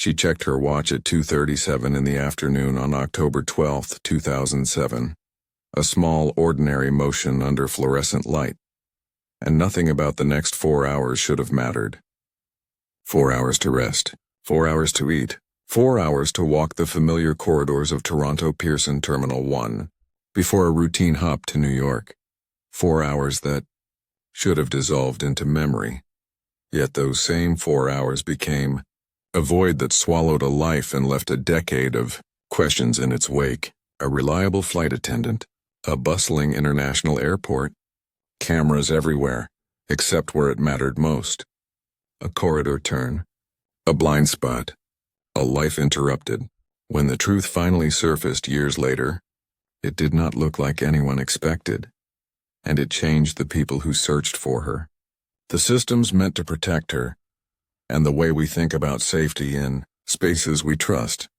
She checked her watch at 2:37 in the afternoon on October 12, 2007. A small, ordinary motion under fluorescent light. And nothing about the next 4 hours should have mattered. 4 hours to rest, 4 hours to eat, 4 hours to walk the familiar corridors of Toronto Pearson Terminal 1, before a routine hop to New York. 4 hours that should have dissolved into memory. Yet those same 4 hours became a void that swallowed a life and left a decade of questions in its wake. A reliable flight attendant, a bustling international airport, cameras everywhere, except where it mattered most. A corridor turn, a blind spot, a life interrupted. When the truth finally surfaced years later, it did not look like anyone expected, and it changed the people who searched for her. The systems meant to protect her, and the way we think about safety in spaces we trust.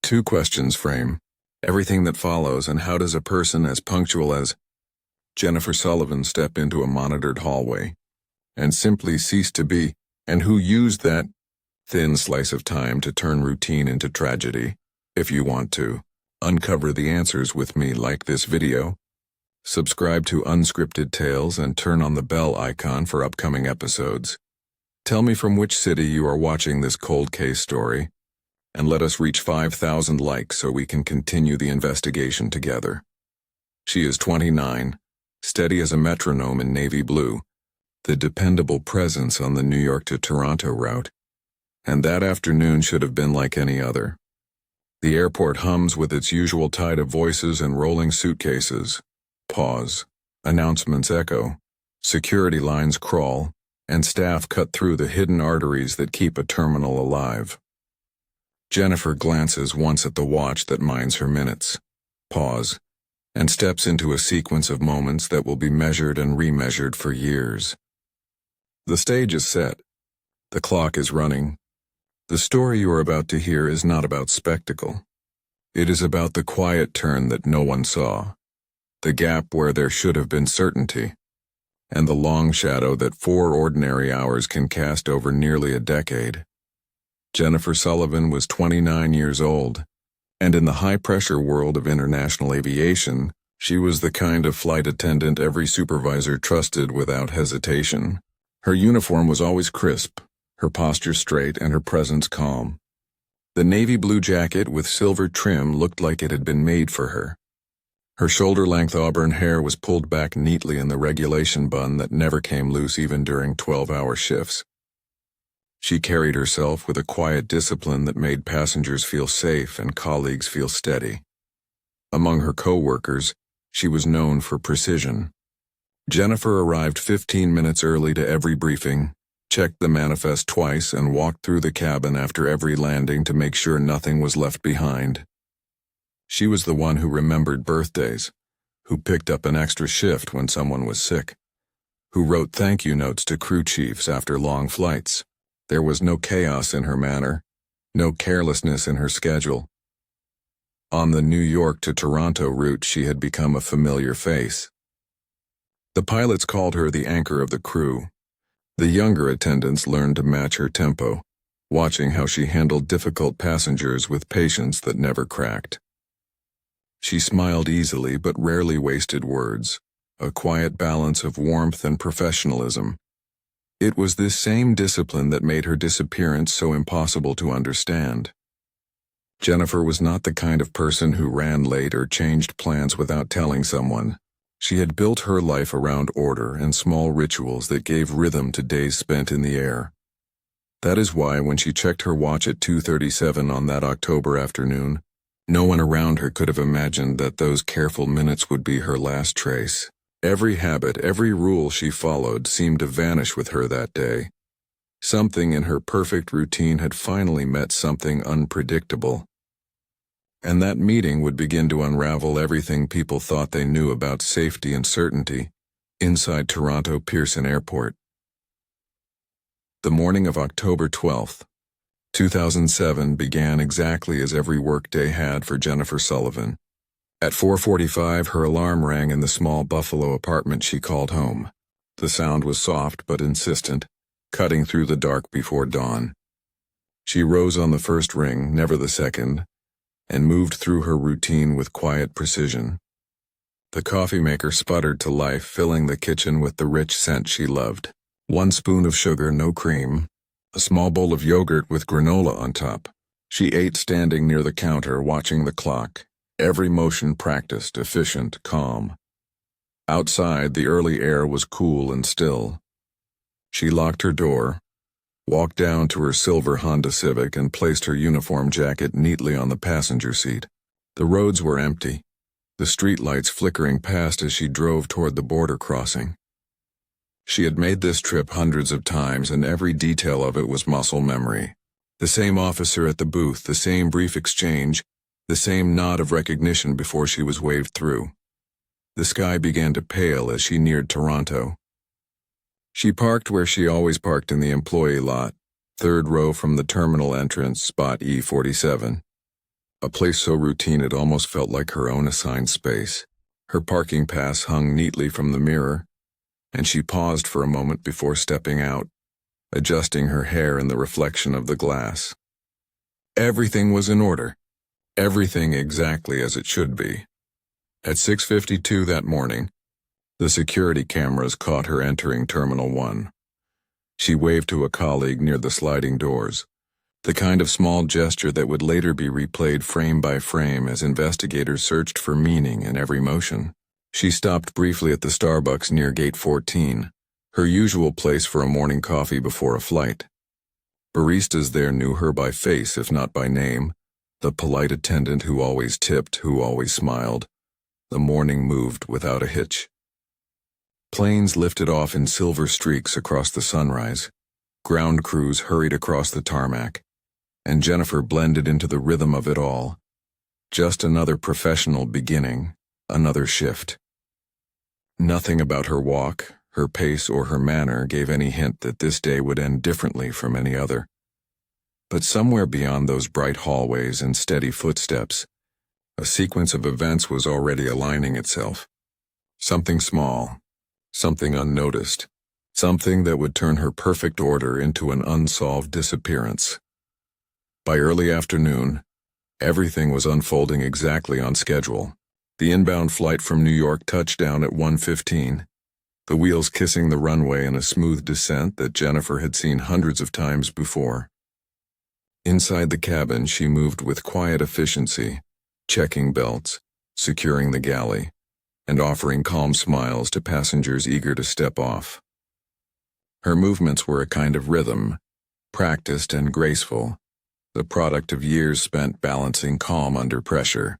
Two questions frame everything that follows, and how does a person as punctual as Jennifer Sullivan step into a monitored hallway and simply cease to be, and who used that thin slice of time to turn routine into tragedy? If you want to uncover the answers with me, like this video, subscribe to Unscripted Tales, and turn on the bell icon for upcoming episodes. Tell me from which city you are watching this cold case story, and let us reach 5,000 likes so we can continue the investigation together. She is 29, steady as a metronome in navy blue, the dependable presence on the New York to Toronto route, and that afternoon should have been like any other. The airport hums with its usual tide of voices and rolling suitcases. Pause. Announcements echo. Security lines crawl, and staff cut through the hidden arteries that keep a terminal alive. Jennifer glances once at the watch that mines her minutes. Pause. And steps into a sequence of moments that will be measured and remeasured for years. The stage is set. The clock is running. The story you are about to hear is not about spectacle. It is about the quiet turn that no one saw, the gap where there should have been certainty, and the long shadow that 4 ordinary hours can cast over nearly a decade. Jennifer Sullivan was 29 years old, and in the high-pressure world of international aviation, she was the kind of flight attendant every supervisor trusted without hesitation. Her uniform was always crisp, her posture straight, and her presence calm. The navy blue jacket with silver trim looked like it had been made for her. Her shoulder-length auburn hair was pulled back neatly in the regulation bun that never came loose even during 12-hour shifts. She carried herself with a quiet discipline that made passengers feel safe and colleagues feel steady. Among her co-workers, she was known for precision. Jennifer arrived 15 minutes early to every briefing, checked the manifest twice, and walked through the cabin after every landing to make sure nothing was left behind. She was the one who remembered birthdays, who picked up an extra shift when someone was sick, who wrote thank you notes to crew chiefs after long flights. There was no chaos in her manner, no carelessness in her schedule. On the New York to Toronto route, she had become a familiar face. The pilots called her the anchor of the crew. The younger attendants learned to match her tempo, watching how she handled difficult passengers with patience that never cracked. She smiled easily but rarely wasted words, a quiet balance of warmth and professionalism. It was this same discipline that made her disappearance so impossible to understand. Jennifer was not the kind of person who ran late or changed plans without telling someone. She had built her life around order and small rituals that gave rhythm to days spent in the air. That is why when she checked her watch at 2:37 on that October afternoon, no one around her could have imagined that those careful minutes would be her last trace. Every habit, every rule she followed seemed to vanish with her that day. Something in her perfect routine had finally met something unpredictable. And that meeting would begin to unravel everything people thought they knew about safety and certainty inside Toronto Pearson Airport. The morning of October 12, 2007 began exactly as every workday had for Jennifer Sullivan. At 4:45, her alarm rang in the small Buffalo apartment she called home. The sound was soft but insistent, cutting through the dark before dawn. She rose on the first ring, never the second, and moved through her routine with quiet precision. The coffee maker sputtered to life, filling the kitchen with the rich scent she loved. 1 spoon of sugar, no cream. A small bowl of yogurt with granola on top. She ate standing near the counter, watching the clock. Every motion practiced, efficient, calm. Outside, the early air was cool and still. She locked her door, walked down to her silver Honda Civic, and placed her uniform jacket neatly on the passenger seat. The roads were empty, the streetlights flickering past as she drove toward the border crossing. She had made this trip hundreds of times, and every detail of it was muscle memory. The same officer at the booth, the same brief exchange, the same nod of recognition before she was waved through. The sky began to pale as she neared Toronto. She parked where she always parked, in the employee lot, 3rd row from the terminal entrance, spot E47. A place so routine it almost felt like her own assigned space. Her parking pass hung neatly from the mirror, and she paused for a moment before stepping out, adjusting her hair in the reflection of the glass. Everything was in order. Everything exactly as it should be. At 6:52 that morning, the security cameras caught her entering Terminal 1. She waved to a colleague near the sliding doors, the kind of small gesture that would later be replayed frame by frame as investigators searched for meaning in every motion. She stopped briefly at the Starbucks near Gate 14, her usual place for a morning coffee before a flight. Baristas there knew her by face, if not by name, the polite attendant who always tipped, who always smiled. The morning moved without a hitch. Planes lifted off in silver streaks across the sunrise. Ground crews hurried across the tarmac, and Jennifer blended into the rhythm of it all. Just another professional beginning, another shift. Nothing about her walk, her pace, or her manner gave any hint that this day would end differently from any other. But somewhere beyond those bright hallways and steady footsteps, a sequence of events was already aligning itself. Something small, something unnoticed, something that would turn her perfect order into an unsolved disappearance. By early afternoon, everything was unfolding exactly on schedule. The inbound flight from New York touched down at 1:15, the wheels kissing the runway in a smooth descent that Jennifer had seen hundreds of times before. Inside the cabin, she moved with quiet efficiency, checking belts, securing the galley, and offering calm smiles to passengers eager to step off. Her movements were a kind of rhythm, practiced and graceful, the product of years spent balancing calm under pressure.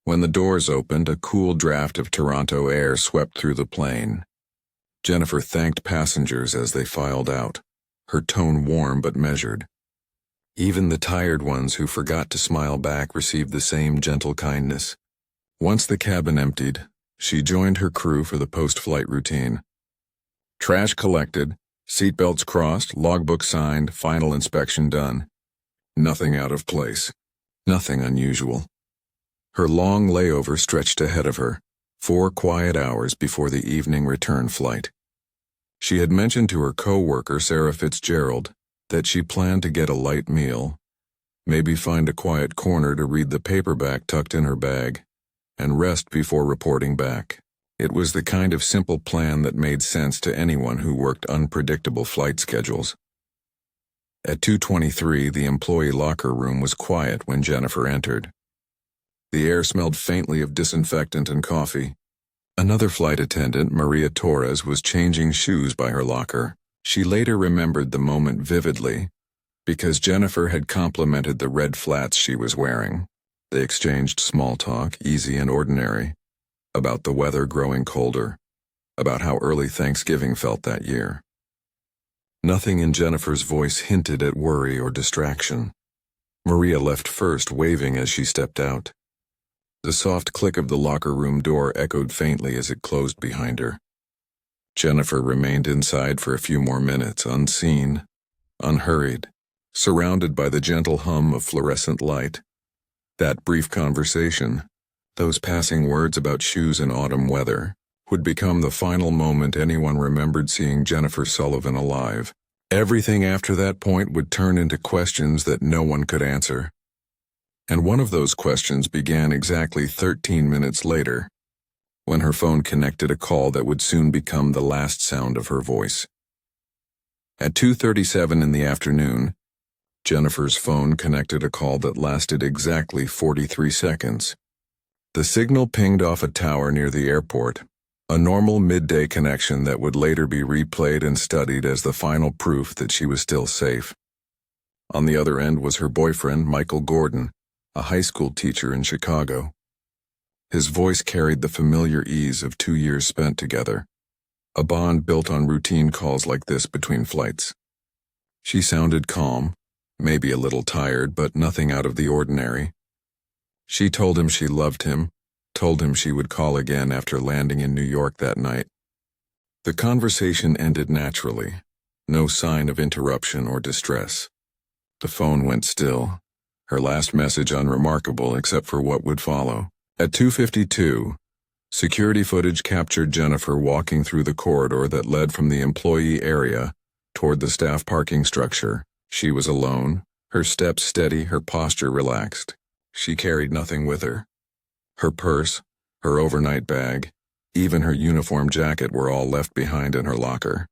When the doors opened, a cool draft of Toronto air swept through the plane. Jennifer thanked passengers as they filed out, her tone warm but measured. Even the tired ones who forgot to smile back received the same gentle kindness. Once the cabin emptied, she joined her crew for the post-flight routine. Trash collected, seatbelts crossed, logbook signed, final inspection done. Nothing out of place. Nothing unusual. Her long layover stretched ahead of her, 4 quiet hours before the evening return flight. She had mentioned to her co-worker, Sarah Fitzgerald, that she planned to get a light meal, maybe find a quiet corner to read the paperback tucked in her bag, and rest before reporting back. It was the kind of simple plan that made sense to anyone who worked unpredictable flight schedules. At 2:23, the employee locker room was quiet when Jennifer entered. The air smelled faintly of disinfectant and coffee. Another flight attendant, Maria Torres, was changing shoes by her locker. She later remembered the moment vividly, because Jennifer had complimented the red flats she was wearing. They exchanged small talk, easy and ordinary, about the weather growing colder, about how early Thanksgiving felt that year. Nothing in Jennifer's voice hinted at worry or distraction. Maria left first, waving as she stepped out. The soft click of the locker room door echoed faintly as it closed behind her. Jennifer remained inside for a few more minutes, unseen, unhurried, surrounded by the gentle hum of fluorescent light. That brief conversation, those passing words about shoes and autumn weather, would become the final moment anyone remembered seeing Jennifer Sullivan alive. Everything after that point would turn into questions that no one could answer. And one of those questions began exactly 13 minutes later, when her phone connected a call that would soon become the last sound of her voice. At 2:37 in the afternoon, Jennifer's phone connected a call that lasted exactly 43 seconds. The signal pinged off a tower near the airport, a normal midday connection that would later be replayed and studied as the final proof that she was still safe. On the other end was her boyfriend, Michael Gordon, a high school teacher in Chicago. His voice carried the familiar ease of 2 years spent together, a bond built on routine calls like this between flights. She sounded calm, maybe a little tired, but nothing out of the ordinary. She told him she loved him, told him she would call again after landing in New York that night. The conversation ended naturally, no sign of interruption or distress. The phone went still, her last message unremarkable except for what would follow. At 2:52, security footage captured Jennifer walking through the corridor that led from the employee area toward the staff parking structure. She was alone, her steps steady, her posture relaxed. She carried nothing with her. Her purse, her overnight bag, even her uniform jacket were all left behind in her locker.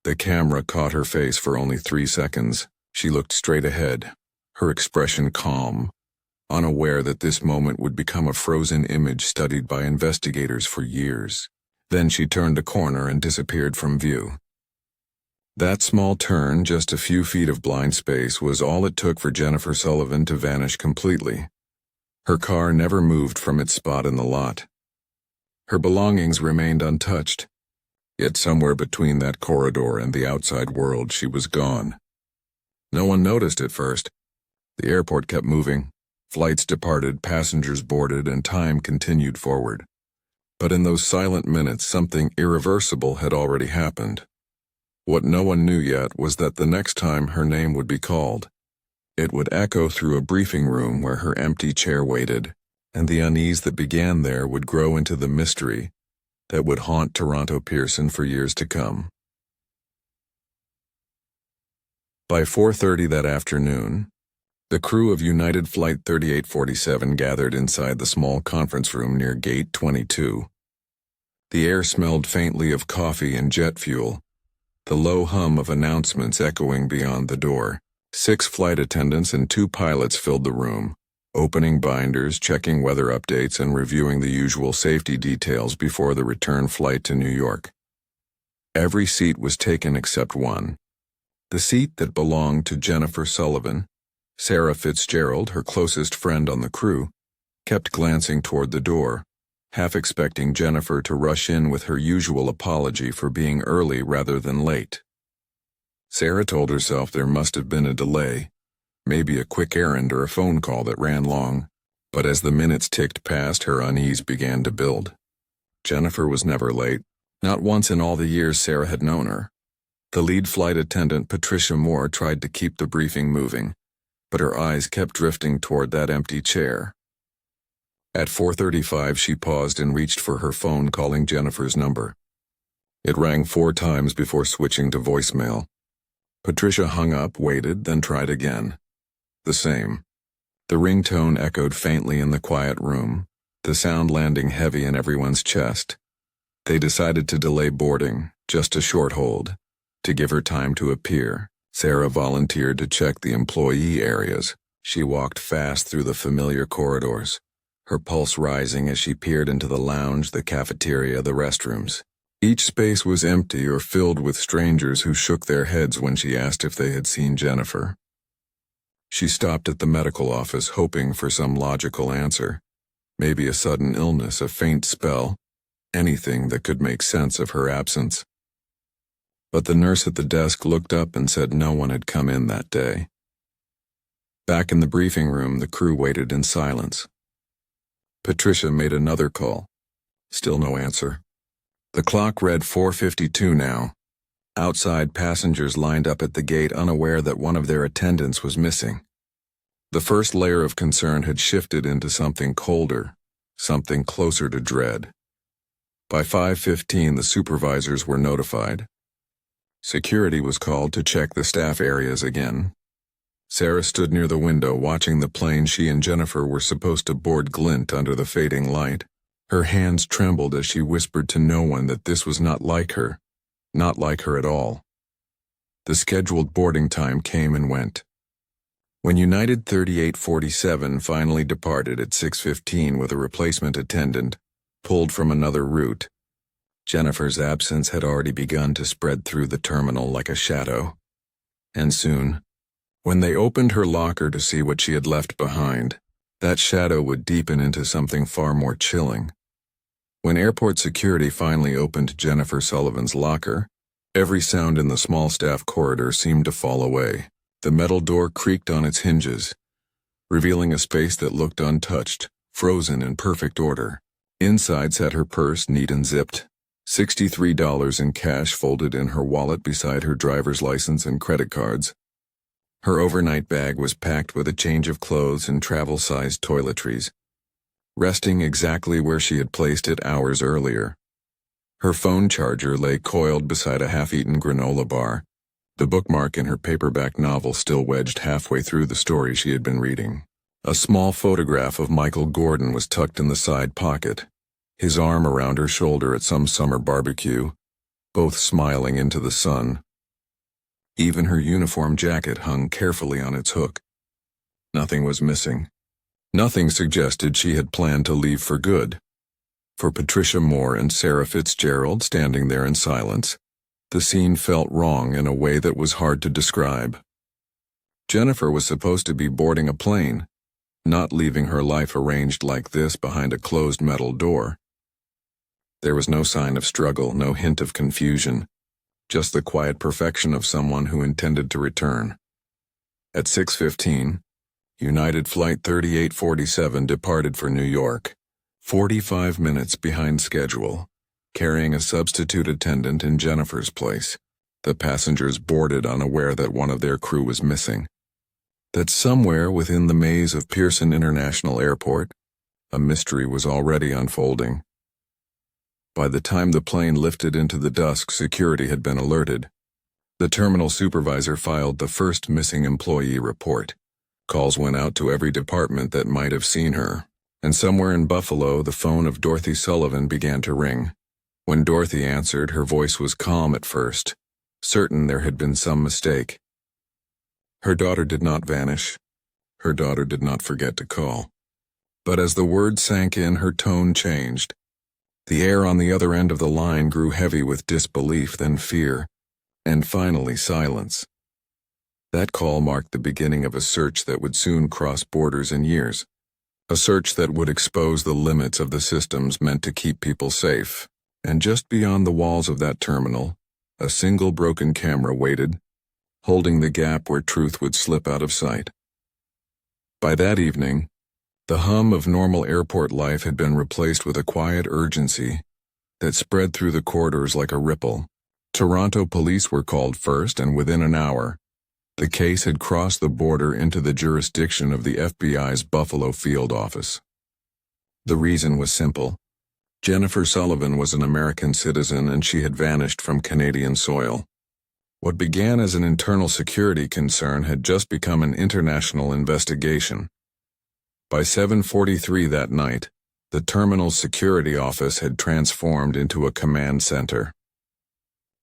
The camera caught her face for only 3 seconds. She looked straight ahead, her expression calm, unaware that this moment would become a frozen image studied by investigators for years. Then she turned a corner and disappeared from view. That small turn, just a few feet of blind space, was all it took for Jennifer Sullivan to vanish completely. Her car never moved from its spot in the lot. Her belongings remained untouched, yet somewhere between that corridor and the outside world she was gone. No one noticed at first. The airport kept moving. Flights departed, passengers boarded, and time continued forward. But in those silent minutes, something irreversible had already happened. What no one knew yet was that the next time her name would be called, it would echo through a briefing room where her empty chair waited, and the unease that began there would grow into the mystery that would haunt Toronto Pearson for years to come. By 4:30 that afternoon, the crew of United Flight 3847 gathered inside the small conference room near Gate 22. The air smelled faintly of coffee and jet fuel, the low hum of announcements echoing beyond the door. 6 flight attendants and 2 pilots filled the room, opening binders, checking weather updates, and reviewing the usual safety details before the return flight to New York. Every seat was taken except one. The seat that belonged to Jennifer Sullivan. Sarah Fitzgerald, her closest friend on the crew, kept glancing toward the door, half expecting Jennifer to rush in with her usual apology for being early rather than late. Sarah told herself there must have been a delay, maybe a quick errand or a phone call that ran long, but as the minutes ticked past, her unease began to build. Jennifer was never late, not once in all the years Sarah had known her. The lead flight attendant, Patricia Moore, tried to keep the briefing moving, but her eyes kept drifting toward that empty chair. At 4:35, she paused and reached for her phone, calling Jennifer's number. It rang 4 times before switching to voicemail. Patricia hung up, waited, then tried again. The same. The ringtone echoed faintly in the quiet room, the sound landing heavy in everyone's chest. They decided to delay boarding, just a short hold, to give her time to appear. Sarah volunteered to check the employee areas. She walked fast through the familiar corridors, her pulse rising as she peered into the lounge, the cafeteria, the restrooms. Each space was empty or filled with strangers who shook their heads when she asked if they had seen Jennifer. She stopped at the medical office, hoping for some logical answer. Maybe a sudden illness, a faint spell, anything that could make sense of her absence. But the nurse at the desk looked up and said no one had come in that day. Back in the briefing room, the crew waited in silence. Patricia made another call. Still no answer. The clock read 4:52 now. Outside, passengers lined up at the gate, unaware that one of their attendants was missing. The first layer of concern had shifted into something colder, something closer to dread. By 5:15, the supervisors were notified. Security was called to check the staff areas again. Sarah stood near the window watching the plane she and Jennifer were supposed to board glint under the fading light. Her hands trembled as she whispered to no one that this was not like her at all. The scheduled boarding time came and went. When United 3847 finally departed at 6:15 with a replacement attendant, pulled from another route, Jennifer's absence had already begun to spread through the terminal like a shadow. And soon, when they opened her locker to see what she had left behind, that shadow would deepen into something far more chilling. When airport security finally opened Jennifer Sullivan's locker, every sound in the small staff corridor seemed to fall away. The metal door creaked on its hinges, revealing a space that looked untouched, frozen in perfect order. Inside sat her purse, neat and zipped, $63 in cash folded in her wallet beside her driver's license and credit cards. Her overnight bag was packed with a change of clothes and travel-sized toiletries, resting exactly where she had placed it hours earlier. Her phone charger lay coiled beside a half-eaten granola bar, the bookmark in her paperback novel still wedged halfway through the story she had been reading. A small photograph of Michael Gordon was tucked in the side pocket, his arm around her shoulder at some summer barbecue, both smiling into the sun. Even her uniform jacket hung carefully on its hook. Nothing was missing. Nothing suggested she had planned to leave for good. For Patricia Moore and Sarah Fitzgerald standing there in silence, the scene felt wrong in a way that was hard to describe. Jennifer was supposed to be boarding a plane, not leaving her life arranged like this behind a closed metal door. There was no sign of struggle, no hint of confusion, just the quiet perfection of someone who intended to return. At 6:15, United Flight 3847 departed for New York, 45 minutes behind schedule, carrying a substitute attendant in Jennifer's place. The passengers boarded unaware that one of their crew was missing, that somewhere within the maze of Pearson International Airport, a mystery was already unfolding. By the time the plane lifted into the dusk, security had been alerted. The terminal supervisor filed the first missing employee report. Calls went out to every department that might have seen her, and somewhere in Buffalo the phone of Dorothy Sullivan began to ring. When Dorothy answered, her voice was calm at first, certain there had been some mistake. Her daughter did not vanish. Her daughter did not forget to call. But as the word sank in, her tone changed. The air on the other end of the line grew heavy with disbelief, then fear, and finally silence. That call marked the beginning of a search that would soon cross borders and years. A search that would expose the limits of the systems meant to keep people safe. And just beyond the walls of that terminal, a single broken camera waited, holding the gap where truth would slip out of sight. By that evening, the hum of normal airport life had been replaced with a quiet urgency that spread through the corridors like a ripple. Toronto police were called first, and within an hour, the case had crossed the border into the jurisdiction of the FBI's Buffalo field office. The reason was simple. Jennifer Sullivan was an American citizen, and she had vanished from Canadian soil. What began as an internal security concern had just become an international investigation. By 7:43 that night, the terminal's security office had transformed into a command center.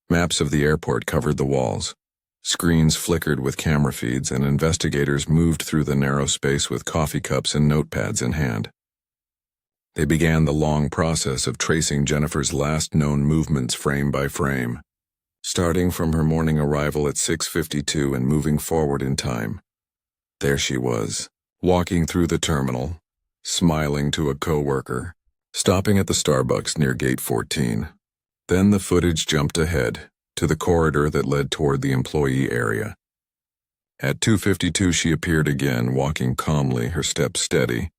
Maps of the airport covered the walls. Screens flickered with camera feeds, and investigators moved through the narrow space with coffee cups and notepads in hand. They began the long process of tracing Jennifer's last known movements frame by frame, starting from her morning arrival at 6:52 and moving forward in time. There she was, walking through the terminal, smiling to a coworker, stopping at the Starbucks near Gate 14. Then the footage jumped ahead to the corridor that led toward the employee area. At 2:52 she appeared again, walking calmly, her steps steady.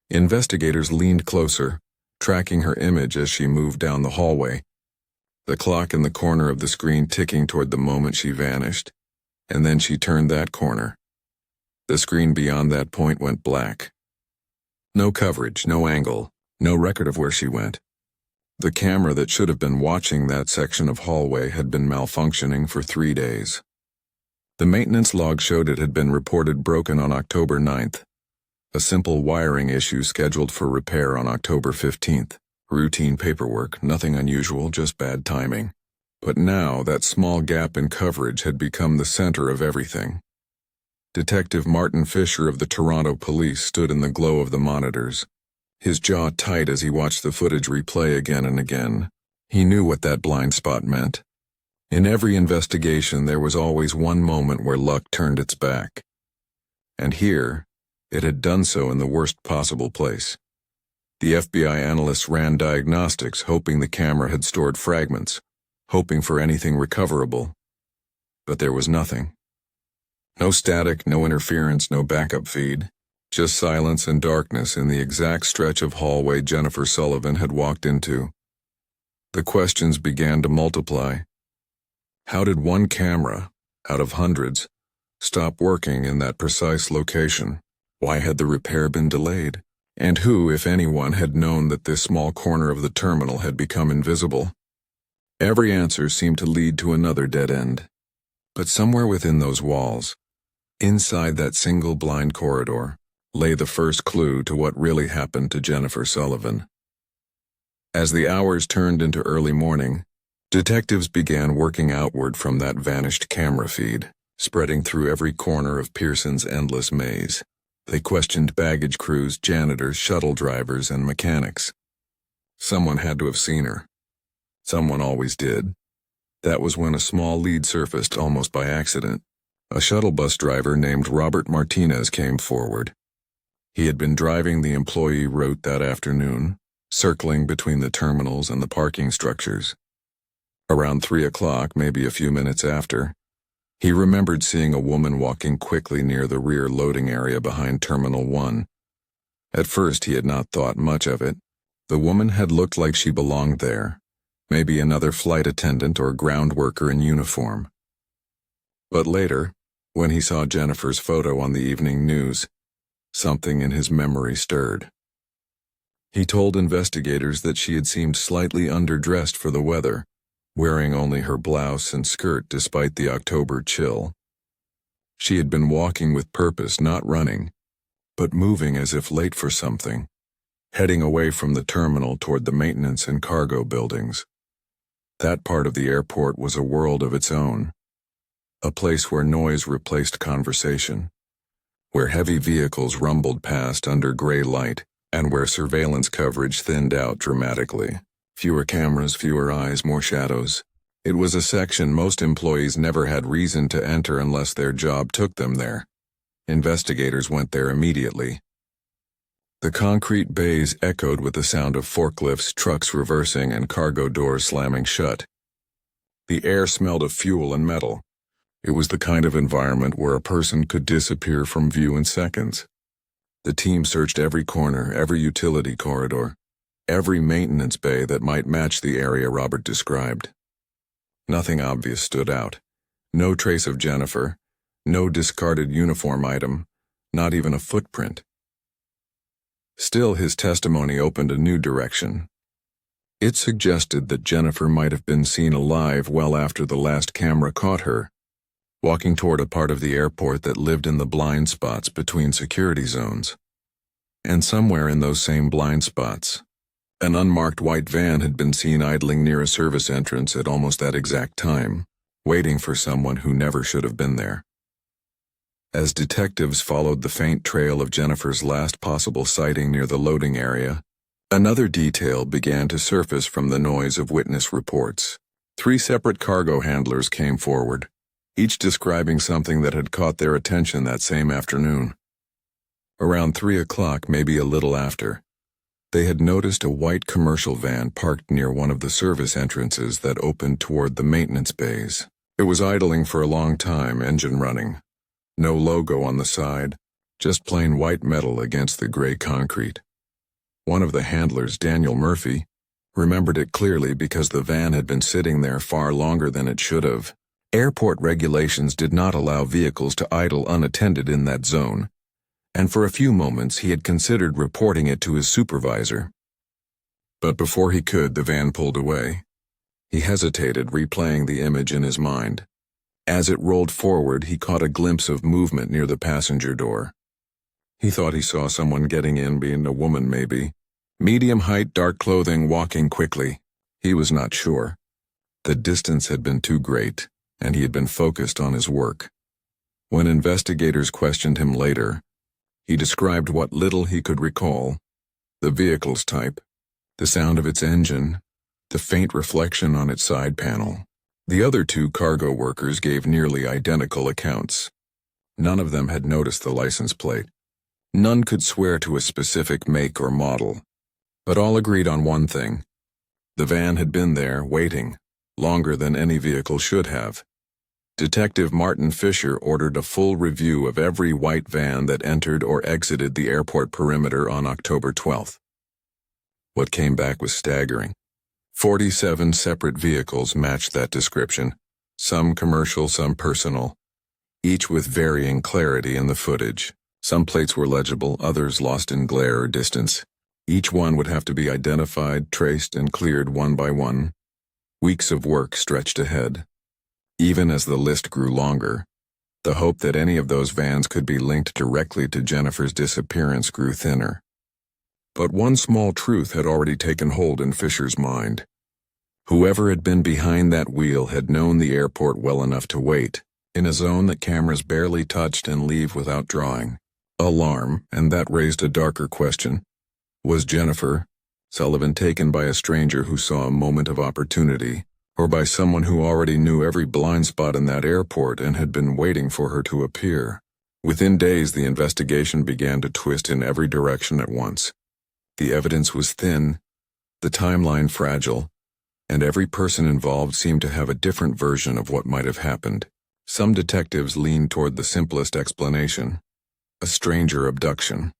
Investigators leaned closer, tracking her image as she moved down the hallway, the clock in the corner of the screen ticking toward the moment she vanished, and then she turned that corner. The screen beyond that point went black. No coverage, no angle, no record of where she went. The camera that should have been watching that section of hallway had been malfunctioning for 3 days. The maintenance log showed it had been reported broken on October 9th. A simple wiring issue scheduled for repair on October 15th. Routine paperwork, nothing unusual, just bad timing. But now that small gap in coverage had become the center of everything. Detective Martin Fisher of the Toronto Police stood in the glow of the monitors, his jaw tight as he watched the footage replay again and again. He knew what that blind spot meant. In every investigation, there was always one moment where luck turned its back. And here, it had done so in the worst possible place. The FBI analysts ran diagnostics, hoping the camera had stored fragments, hoping for anything recoverable. But there was nothing. No static, no interference, no backup feed. Just silence and darkness in the exact stretch of hallway Jennifer Sullivan had walked into. The questions began to multiply. How did one camera, out of hundreds, stop working in that precise location? Why had the repair been delayed? And who, if anyone, had known that this small corner of the terminal had become invisible? Every answer seemed to lead to another dead end. But somewhere within those walls, inside that single blind corridor, lay the first clue to what really happened to Jennifer Sullivan. As the hours turned into early morning, detectives began working outward from that vanished camera feed, spreading through every corner of Pearson's endless maze. They questioned baggage crews, janitors, shuttle drivers, and mechanics. Someone had to have seen her. Someone always did. That was when a small lead surfaced almost by accident. A shuttle bus driver named Robert Martinez came forward. He had been driving the employee route that afternoon, circling between the terminals and the parking structures. Around 3 o'clock, maybe a few minutes after, he remembered seeing a woman walking quickly near the rear loading area behind Terminal 1. At first, he had not thought much of it. The woman had looked like she belonged there, maybe another flight attendant or ground worker in uniform. But later, when he saw Jennifer's photo on the evening news, something in his memory stirred. He told investigators that she had seemed slightly underdressed for the weather, wearing only her blouse and skirt despite the October chill. She had been walking with purpose, not running, but moving as if late for something, heading away from the terminal toward the maintenance and cargo buildings. That part of the airport was a world of its own, a place where noise replaced conversation, where heavy vehicles rumbled past under gray light, and where surveillance coverage thinned out dramatically. Fewer cameras, fewer eyes, more shadows. It was a section most employees never had reason to enter unless their job took them there. Investigators went there immediately. The concrete bays echoed with the sound of forklifts, trucks reversing, and cargo doors slamming shut. The air smelled of fuel and metal. It was the kind of environment where a person could disappear from view in seconds. The team searched every corner, every utility corridor, every maintenance bay that might match the area Robert described. Nothing obvious stood out. No trace of Jennifer, no discarded uniform item, not even a footprint. Still, his testimony opened a new direction. It suggested that Jennifer might have been seen alive well after the last camera caught her, walking toward a part of the airport that lived in the blind spots between security zones. And somewhere in those same blind spots, an unmarked white van had been seen idling near a service entrance at almost that exact time, waiting for someone who never should have been there. As detectives followed the faint trail of Jennifer's last possible sighting near the loading area, another detail began to surface from the noise of witness reports. 3 separate cargo handlers came forward, each describing something that had caught their attention that same afternoon. Around 3 o'clock, maybe a little after, they had noticed a white commercial van parked near one of the service entrances that opened toward the maintenance bays. It was idling for a long time, engine running. No logo on the side, just plain white metal against the gray concrete. One of the handlers, Daniel Murphy, remembered it clearly because the van had been sitting there far longer than it should have. Airport regulations did not allow vehicles to idle unattended in that zone, and for a few moments he had considered reporting it to his supervisor. But before he could, the van pulled away. He hesitated, replaying the image in his mind. As it rolled forward, he caught a glimpse of movement near the passenger door. He thought he saw someone getting in, being a woman maybe. Medium height, dark clothing, walking quickly. He was not sure. The distance had been too great, and he had been focused on his work. When investigators questioned him later, he described what little he could recall: the vehicle's type, the sound of its engine, the faint reflection on its side panel. The other two cargo workers gave nearly identical accounts. None of them had noticed the license plate. None could swear to a specific make or model. But all agreed on one thing. The van had been there, waiting, longer than any vehicle should have. Detective Martin Fisher ordered a full review of every white van that entered or exited the airport perimeter on October 12th. What came back was staggering. 47 separate vehicles matched that description, some commercial, some personal, each with varying clarity in the footage. Some plates were legible, others lost in glare or distance. Each one would have to be identified, traced, and cleared one by one. Weeks of work stretched ahead. Even as the list grew longer, the hope that any of those vans could be linked directly to Jennifer's disappearance grew thinner. But one small truth had already taken hold in Fisher's mind. Whoever had been behind that wheel had known the airport well enough to wait, in a zone that cameras barely touched, and leave without drawing alarm, and that raised a darker question. Was Jennifer Sullivan taken by a stranger who saw a moment of opportunity, or by someone who already knew every blind spot in that airport and had been waiting for her to appear? Within days, the investigation began to twist in every direction at once. The evidence was thin, the timeline fragile, and every person involved seemed to have a different version of what might have happened. Some detectives leaned toward the simplest explanation: a stranger abduction.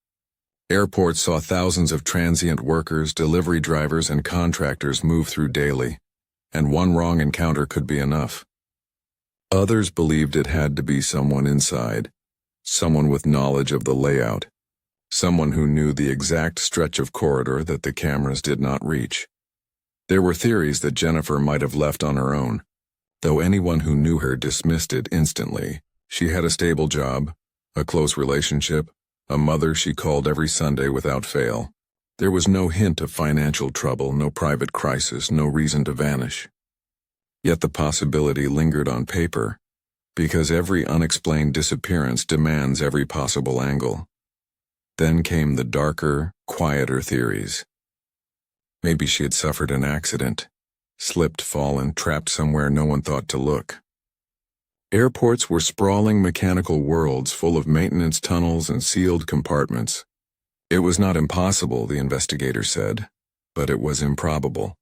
Airports saw thousands of transient workers, delivery drivers, and contractors move through daily, and one wrong encounter could be enough. Others believed it had to be someone inside, someone with knowledge of the layout, someone who knew the exact stretch of corridor that the cameras did not reach. There were theories that Jennifer might have left on her own, though anyone who knew her dismissed it instantly. She had a stable job, a close relationship, a mother she called every Sunday without fail. There was no hint of financial trouble, no private crisis, no reason to vanish. Yet the possibility lingered on paper, because every unexplained disappearance demands every possible angle. Then came the darker, quieter theories. Maybe she had suffered an accident, slipped, fallen, trapped somewhere no one thought to look. Airports were sprawling mechanical worlds full of maintenance tunnels and sealed compartments. It was not impossible, the investigator said, but it was improbable.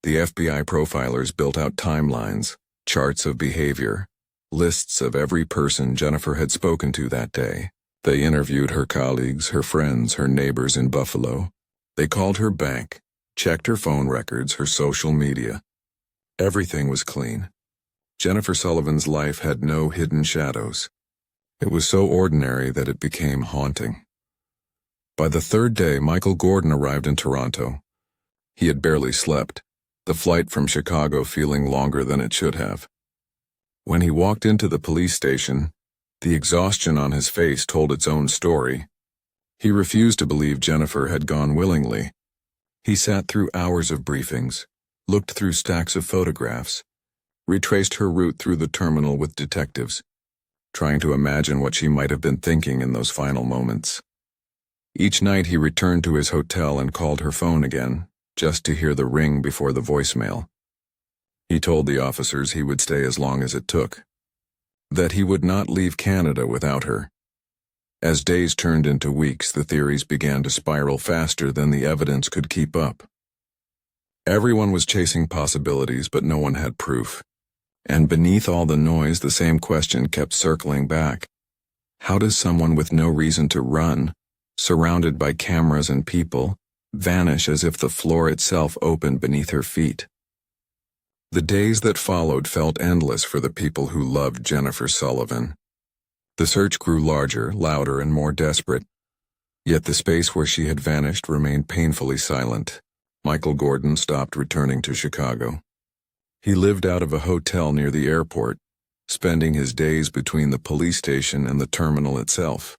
The FBI profilers built out timelines, charts of behavior, lists of every person Jennifer had spoken to that day. They interviewed her colleagues, her friends, her neighbors in Buffalo. They called her bank, checked her phone records, her social media. Everything was clean. Jennifer Sullivan's life had no hidden shadows. It was so ordinary that it became haunting. By the third day, Michael Gordon arrived in Toronto. He had barely slept, the flight from Chicago feeling longer than it should have. When he walked into the police station, the exhaustion on his face told its own story. He refused to believe Jennifer had gone willingly. He sat through hours of briefings, looked through stacks of photographs, retraced her route through the terminal with detectives, trying to imagine what she might have been thinking in those final moments. Each night he returned to his hotel and called her phone again, just to hear the ring before the voicemail. He told the officers he would stay as long as it took, that he would not leave Canada without her. As days turned into weeks, the theories began to spiral faster than the evidence could keep up. Everyone was chasing possibilities, but no one had proof. And beneath all the noise, the same question kept circling back. How does someone with no reason to run, surrounded by cameras and people, vanish as if the floor itself opened beneath her feet? The days that followed felt endless for the people who loved Jennifer Sullivan. The search grew larger, louder, and more desperate, yet the space where she had vanished remained painfully silent. Michael Gordon stopped returning to Chicago. He lived out of a hotel near the airport, spending his days between the police station and the terminal itself.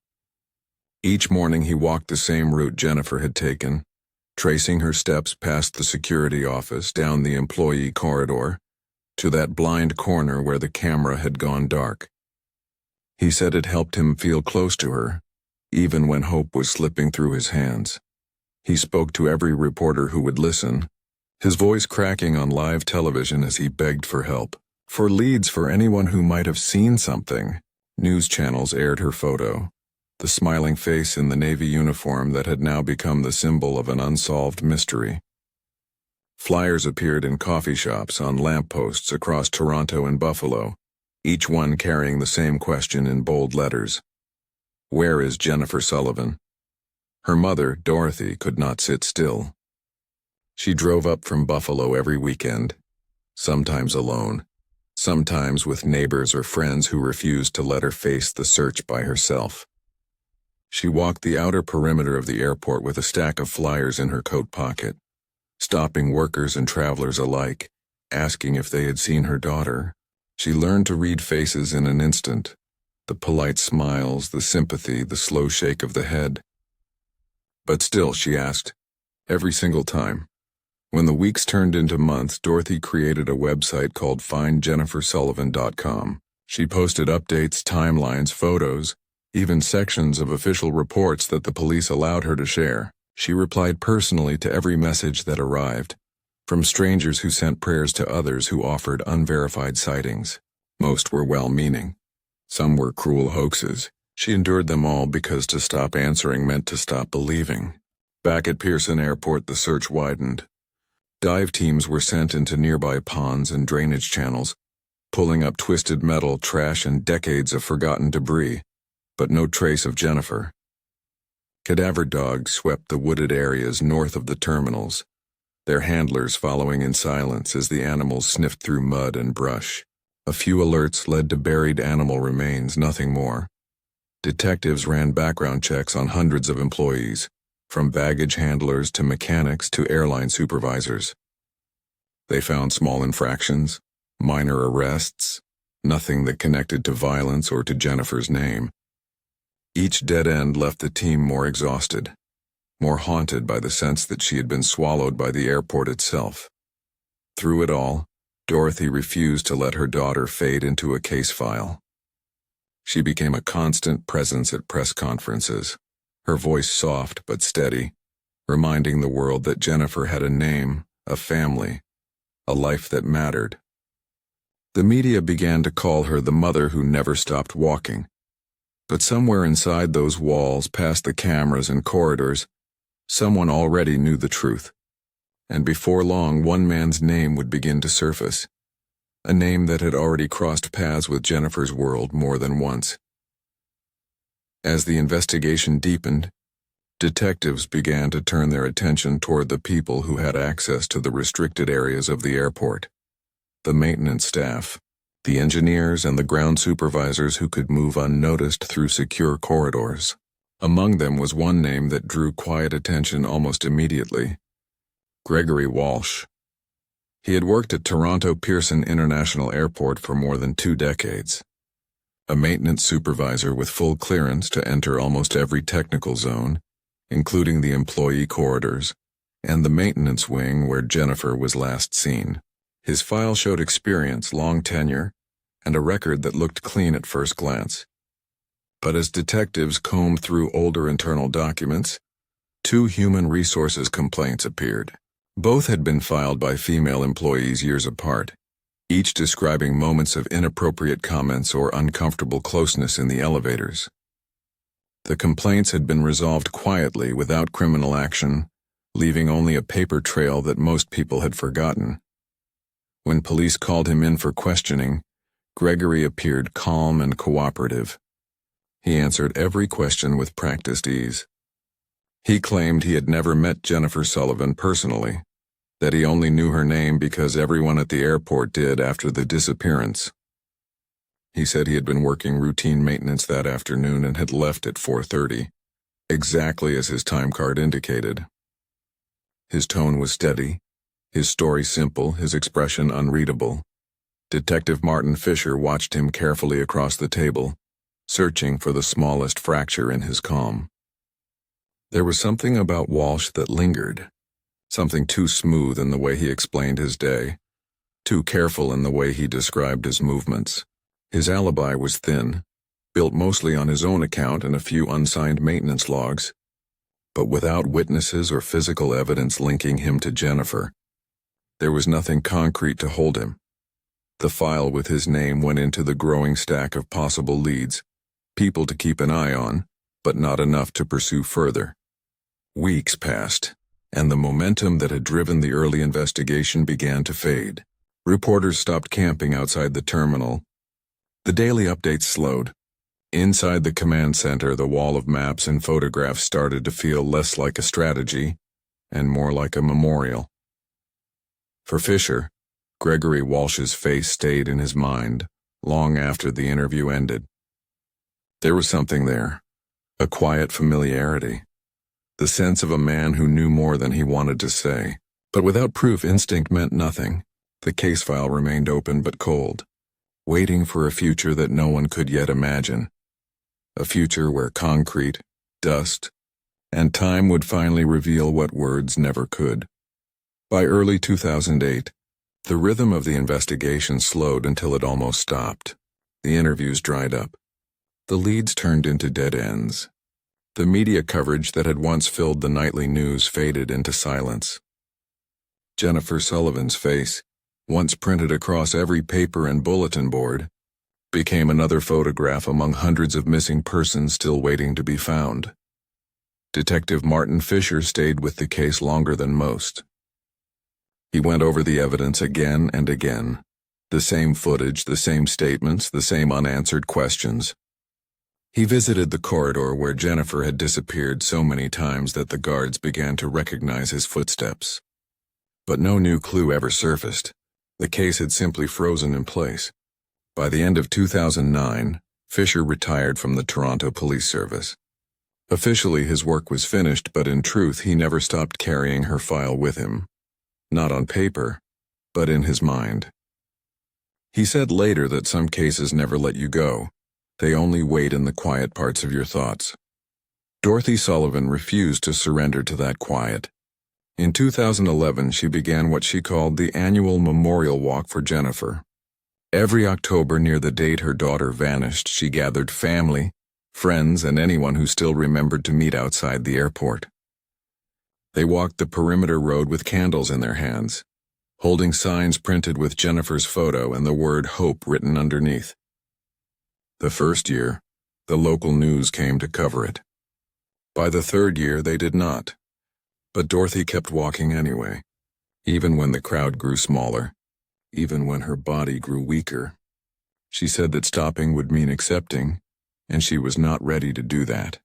Each morning he walked the same route Jennifer had taken, tracing her steps past the security office, down the employee corridor, to that blind corner where the camera had gone dark. He said it helped him feel close to her, even when hope was slipping through his hands. He spoke to every reporter who would listen, his voice cracking on live television as he begged for help, for leads for anyone who might have seen something. News channels aired her photo, the smiling face in the Navy uniform that had now become the symbol of an unsolved mystery. Flyers appeared in coffee shops, on lampposts across Toronto and Buffalo, each one carrying the same question in bold letters. Where is Jennifer Sullivan? Her mother, Dorothy, could not sit still. She drove up from Buffalo every weekend, sometimes alone, sometimes with neighbors or friends who refused to let her face the search by herself. She walked the outer perimeter of the airport with a stack of flyers in her coat pocket, stopping workers and travelers alike, asking if they had seen her daughter. She learned to read faces in an instant, the polite smiles, the sympathy, the slow shake of the head. But still, she asked, every single time. When the weeks turned into months, Dorothy created a website called findjennifersullivan.com. She posted updates, timelines, photos, even sections of official reports that the police allowed her to share. She replied personally to every message that arrived, from strangers who sent prayers to others who offered unverified sightings. Most were well-meaning. Some were cruel hoaxes. She endured them all because to stop answering meant to stop believing. Back at Pearson Airport, the search widened. Dive teams were sent into nearby ponds and drainage channels, pulling up twisted metal, trash, and decades of forgotten debris, but no trace of Jennifer. Cadaver dogs swept the wooded areas north of the terminals, their handlers following in silence as the animals sniffed through mud and brush. A few alerts led to buried animal remains, nothing more. Detectives ran background checks on hundreds of employees, from baggage handlers to mechanics to airline supervisors. They found small infractions, minor arrests, nothing that connected to violence or to Jennifer's name. Each dead end left the team more exhausted, more haunted by the sense that she had been swallowed by the airport itself. Through it all, Dorothy refused to let her daughter fade into a case file. She became a constant presence at press conferences, her voice soft but steady, reminding the world that Jennifer had a name, a family, a life that mattered. The media began to call her the mother who never stopped walking. But somewhere inside those walls, past the cameras and corridors, someone already knew the truth. And before long, one man's name would begin to surface. A name that had already crossed paths with Jennifer's world more than once. As the investigation deepened, detectives began to turn their attention toward the people who had access to the restricted areas of the airport. The maintenance staff, the engineers and the ground supervisors who could move unnoticed through secure corridors. Among them was one name that drew quiet attention almost immediately: Gregory Walsh. He had worked at Toronto Pearson International Airport for more than 2 decades. A maintenance supervisor with full clearance to enter almost every technical zone, including the employee corridors, and the maintenance wing where Jennifer was last seen. His file showed experience, long tenure, and a record that looked clean at first glance. But as detectives combed through older internal documents, 2 human resources complaints appeared. Both had been filed by female employees years apart, each describing moments of inappropriate comments or uncomfortable closeness in the elevators. The complaints had been resolved quietly without criminal action, leaving only a paper trail that most people had forgotten. When police called him in for questioning, Gregory appeared calm and cooperative. He answered every question with practiced ease. He claimed he had never met Jennifer Sullivan personally, that he only knew her name because everyone at the airport did after the disappearance. He said he had been working routine maintenance that afternoon and had left at 4:30, exactly as his time card indicated. His tone was steady, his story simple, his expression unreadable. Detective Martin Fisher watched him carefully across the table, searching for the smallest fracture in his calm. There was something about Walsh that lingered, something too smooth in the way he explained his day, too careful in the way he described his movements. His alibi was thin, built mostly on his own account and a few unsigned maintenance logs, but without witnesses or physical evidence linking him to Jennifer. There was nothing concrete to hold him. The file with his name went into the growing stack of possible leads, people to keep an eye on, but not enough to pursue further. Weeks passed, and the momentum that had driven the early investigation began to fade. Reporters stopped camping outside the terminal. The daily updates slowed. Inside the command center, the wall of maps and photographs started to feel less like a strategy and more like a memorial. For Fisher, Gregory Walsh's face stayed in his mind long after the interview ended. There was something there, a quiet familiarity, the sense of a man who knew more than he wanted to say. But without proof, instinct meant nothing. The case file remained open but cold, waiting for a future that no one could yet imagine. A future where concrete, dust, and time would finally reveal what words never could. By early 2008, the rhythm of the investigation slowed until it almost stopped. The interviews dried up. The leads turned into dead ends. The media coverage that had once filled the nightly news faded into silence. Jennifer Sullivan's face, once printed across every paper and bulletin board, became another photograph among hundreds of missing persons still waiting to be found. Detective Martin Fisher stayed with the case longer than most. He went over the evidence again and again. The same footage, the same statements, the same unanswered questions. He visited the corridor where Jennifer had disappeared so many times that the guards began to recognize his footsteps. But no new clue ever surfaced. The case had simply frozen in place. By the end of 2009, Fisher retired from the Toronto Police Service. Officially, his work was finished, but in truth, he never stopped carrying her file with him. Not on paper, but in his mind. He said later that some cases never let you go. They only wait in the quiet parts of your thoughts. Dorothy Sullivan refused to surrender to that quiet. In 2011, she began what she called the annual memorial walk for Jennifer. Every October, near the date her daughter vanished, she gathered family, friends, and anyone who still remembered to meet outside the airport. They walked the perimeter road with candles in their hands, holding signs printed with Jennifer's photo and the word hope written underneath. The first year, the local news came to cover it. By the third year, they did not. But Dorothy kept walking anyway, even when the crowd grew smaller, even when her body grew weaker. She said that stopping would mean accepting, and she was not ready to do that.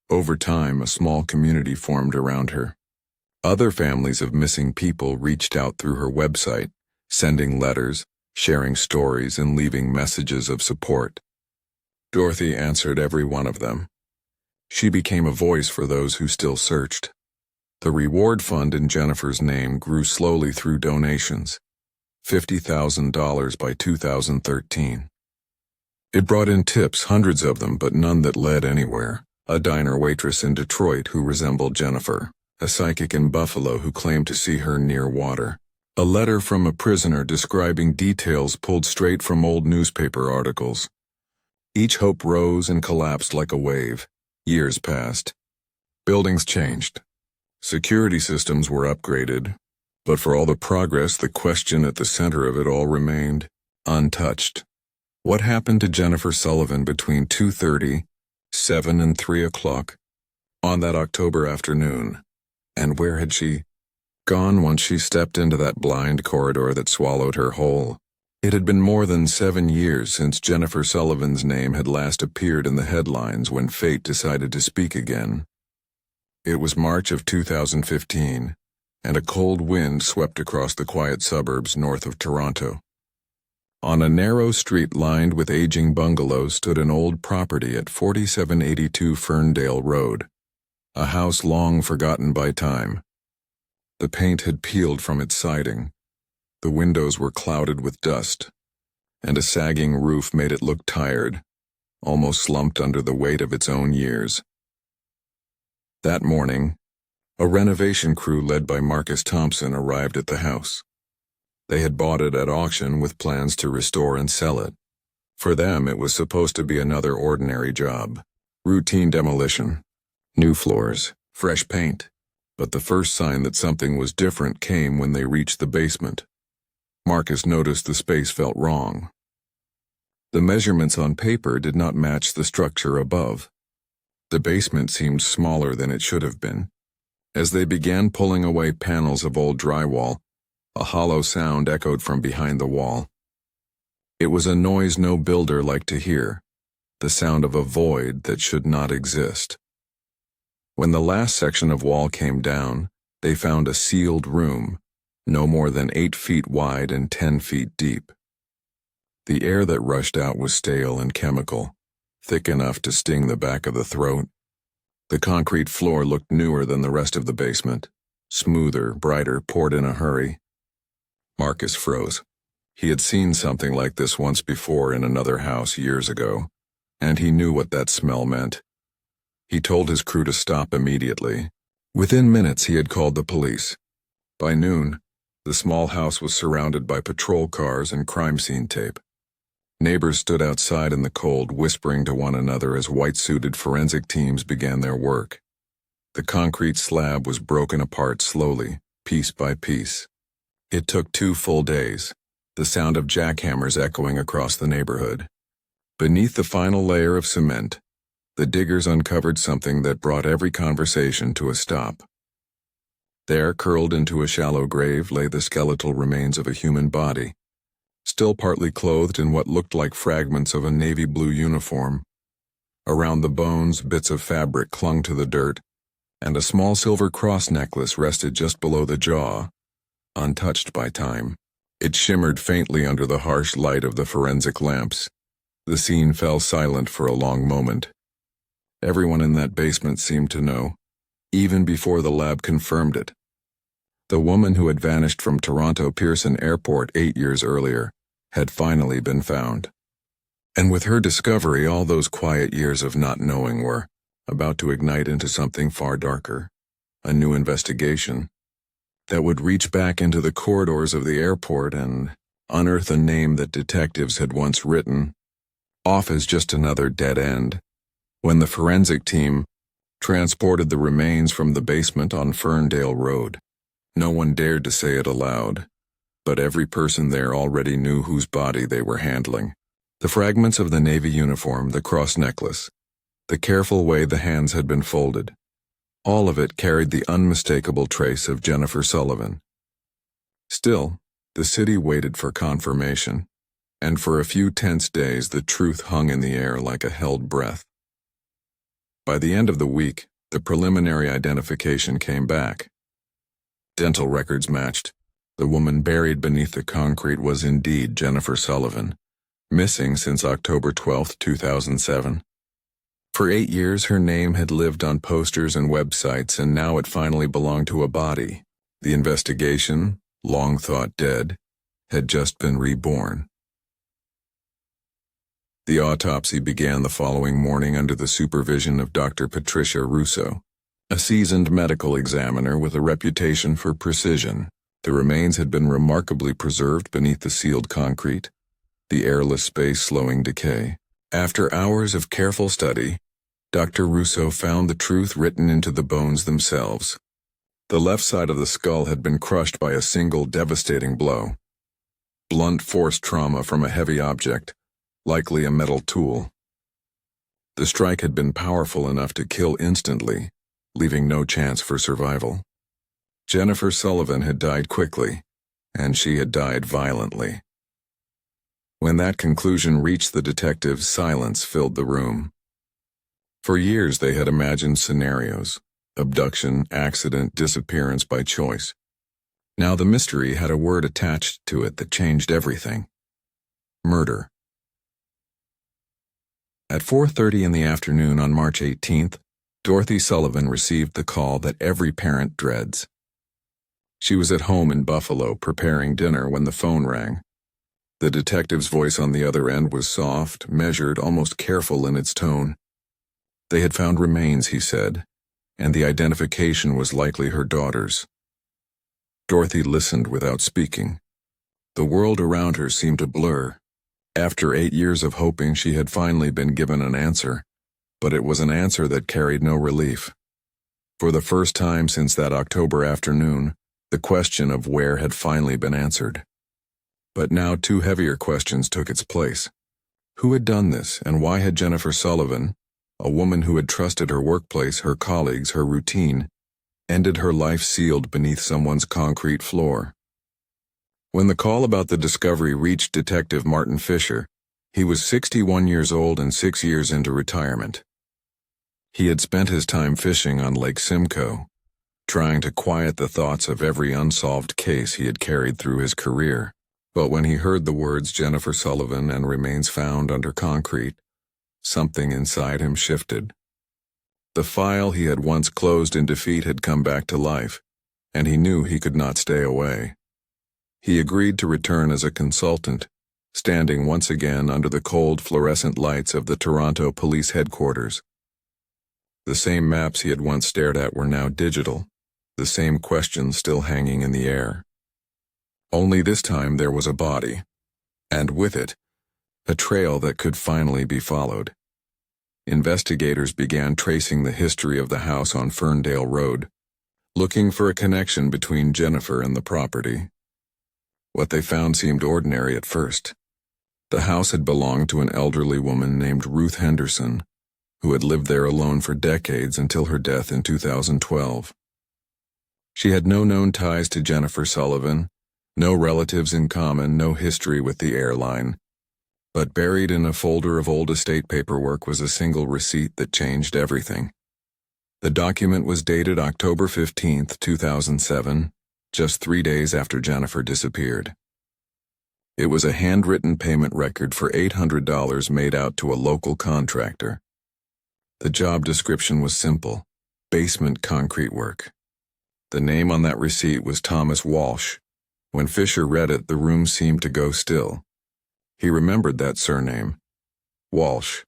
Over time, a small community formed around her. Other families of missing people reached out through her website, sending letters, sharing stories, and leaving messages of support. Dorothy answered every one of them. She became a voice for those who still searched. The reward fund in Jennifer's name grew slowly through donations, $50,000 by 2013. It brought in tips, hundreds of them, but none that led anywhere. A diner waitress in Detroit who resembled Jennifer, a psychic in Buffalo who claimed to see her near water, a letter from a prisoner describing details pulled straight from old newspaper articles. Each hope rose and collapsed like a wave. Years passed. Buildings changed. Security systems were upgraded, but for all the progress, the question at the center of it all remained untouched. What happened to Jennifer Sullivan between 2:30, 7 and 3 o'clock on that October afternoon? And where had she gone once she stepped into that blind corridor that swallowed her whole? It had been more than 7 years since Jennifer Sullivan's name had last appeared in the headlines when fate decided to speak again. It was March of 2015, and a cold wind swept across the quiet suburbs north of Toronto. On a narrow street lined with aging bungalows stood an old property at 4782 Ferndale Road, a house long forgotten by time. The paint had peeled from its siding. The windows were clouded with dust, and a sagging roof made it look tired, almost slumped under the weight of its own years. That morning, a renovation crew led by Marcus Thompson arrived at the house. They had bought it at auction with plans to restore and sell it. For them, it was supposed to be another ordinary job. Routine demolition, new floors, fresh paint. But the first sign that something was different came when they reached the basement. Marcus noticed the space felt wrong. The measurements on paper did not match the structure above. The basement seemed smaller than it should have been. As they began pulling away panels of old drywall, a hollow sound echoed from behind the wall. It was a noise no builder liked to hear, the sound of a void that should not exist. When the last section of wall came down, they found a sealed room, no more than 8 feet wide and 10 feet deep. The air that rushed out was stale and chemical, thick enough to sting the back of the throat. The concrete floor looked newer than the rest of the basement, smoother, brighter, poured in a hurry. Marcus froze. He had seen something like this once before in another house years ago, and he knew what that smell meant. He told his crew to stop immediately. Within minutes, he had called the police. By noon, the small house was surrounded by patrol cars and crime scene tape. Neighbors stood outside in the cold, whispering to one another as white-suited forensic teams began their work. The concrete slab was broken apart slowly, piece by piece. It took 2 full days, the sound of jackhammers echoing across the neighborhood. Beneath the final layer of cement, the diggers uncovered something that brought every conversation to a stop. There, curled into a shallow grave, lay the skeletal remains of a human body, still partly clothed in what looked like fragments of a navy blue uniform. Around the bones, bits of fabric clung to the dirt, and a small silver cross necklace rested just below the jaw, untouched by time. It shimmered faintly under the harsh light of the forensic lamps. The scene fell silent for a long moment. Everyone in that basement seemed to know, even before the lab confirmed it. The woman who had vanished from Toronto Pearson Airport 8 years earlier had finally been found. And with her discovery, all those quiet years of not knowing were about to ignite into something far darker, a new investigation that would reach back into the corridors of the airport and unearth a name that detectives had once written off as just another dead end. When the forensic team transported the remains from the basement on Ferndale Road, no one dared to say it aloud, but every person there already knew whose body they were handling. The fragments of the Navy uniform, the cross necklace, the careful way the hands had been folded, all of it carried the unmistakable trace of Jennifer Sullivan. Still, the city waited for confirmation, and for a few tense days the truth hung in the air like a held breath. By the end of the week, the preliminary identification came back. Dental records matched. The woman buried beneath the concrete was indeed Jennifer Sullivan, missing since October 12, 2007. For 8 years, her name had lived on posters and websites, and now it finally belonged to a body. The investigation, long thought dead, had just been reborn. The autopsy began the following morning under the supervision of Dr. Patricia Russo, a seasoned medical examiner with a reputation for precision. The remains had been remarkably preserved beneath the sealed concrete, the airless space slowing decay. After hours of careful study, Dr. Russo found the truth written into the bones themselves. The left side of the skull had been crushed by a single devastating blow. Blunt force trauma from a heavy object, likely a metal tool. The strike had been powerful enough to kill instantly, leaving no chance for survival. Jennifer Sullivan had died quickly, and she had died violently. When that conclusion reached the detectives, silence filled the room. For years they had imagined scenarios: abduction, accident, disappearance by choice. Now the mystery had a word attached to it that changed everything: murder. At 4:30 in the afternoon on March 18th, Dorothy Sullivan received the call that every parent dreads. She was at home in Buffalo preparing dinner when the phone rang. The detective's voice on the other end was soft, measured, almost careful in its tone. They had found remains, he said, and the identification was likely her daughter's. Dorothy listened without speaking. The world around her seemed a blur. After 8 years of hoping, she had finally been given an answer, but it was an answer that carried no relief. For the first time since that October afternoon, the question of where had finally been answered. But now 2 heavier questions took its place. Who had done this, and why had Jennifer Sullivan, a woman who had trusted her workplace, her colleagues, her routine, ended her life sealed beneath someone's concrete floor? When the call about the discovery reached Detective Martin Fisher, he was 61 years old and 6 years into retirement. He had spent his time fishing on Lake Simcoe, trying to quiet the thoughts of every unsolved case he had carried through his career. But when he heard the words Jennifer Sullivan and remains found under concrete, something inside him shifted. The file he had once closed in defeat had come back to life, and he knew he could not stay away. He agreed to return as a consultant, standing once again under the cold fluorescent lights of the Toronto Police Headquarters. The same maps he had once stared at were now digital, the same questions still hanging in the air. Only this time there was a body, and with it, a trail that could finally be followed. Investigators began tracing the history of the house on Ferndale Road, looking for a connection between Jennifer and the property. What they found seemed ordinary at first. The house had belonged to an elderly woman named Ruth Henderson, who had lived there alone for decades until her death in 2012. She had no known ties to Jennifer Sullivan, no relatives in common, no history with the airline. But buried in a folder of old estate paperwork was a single receipt that changed everything. The document was dated October 15, 2007, just 3 days after Jennifer disappeared. It was a handwritten payment record for $800 made out to a local contractor. The job description was simple: basement concrete work. The name on that receipt was Thomas Walsh. When Fisher read it, the room seemed to go still. He remembered that surname, Walsh.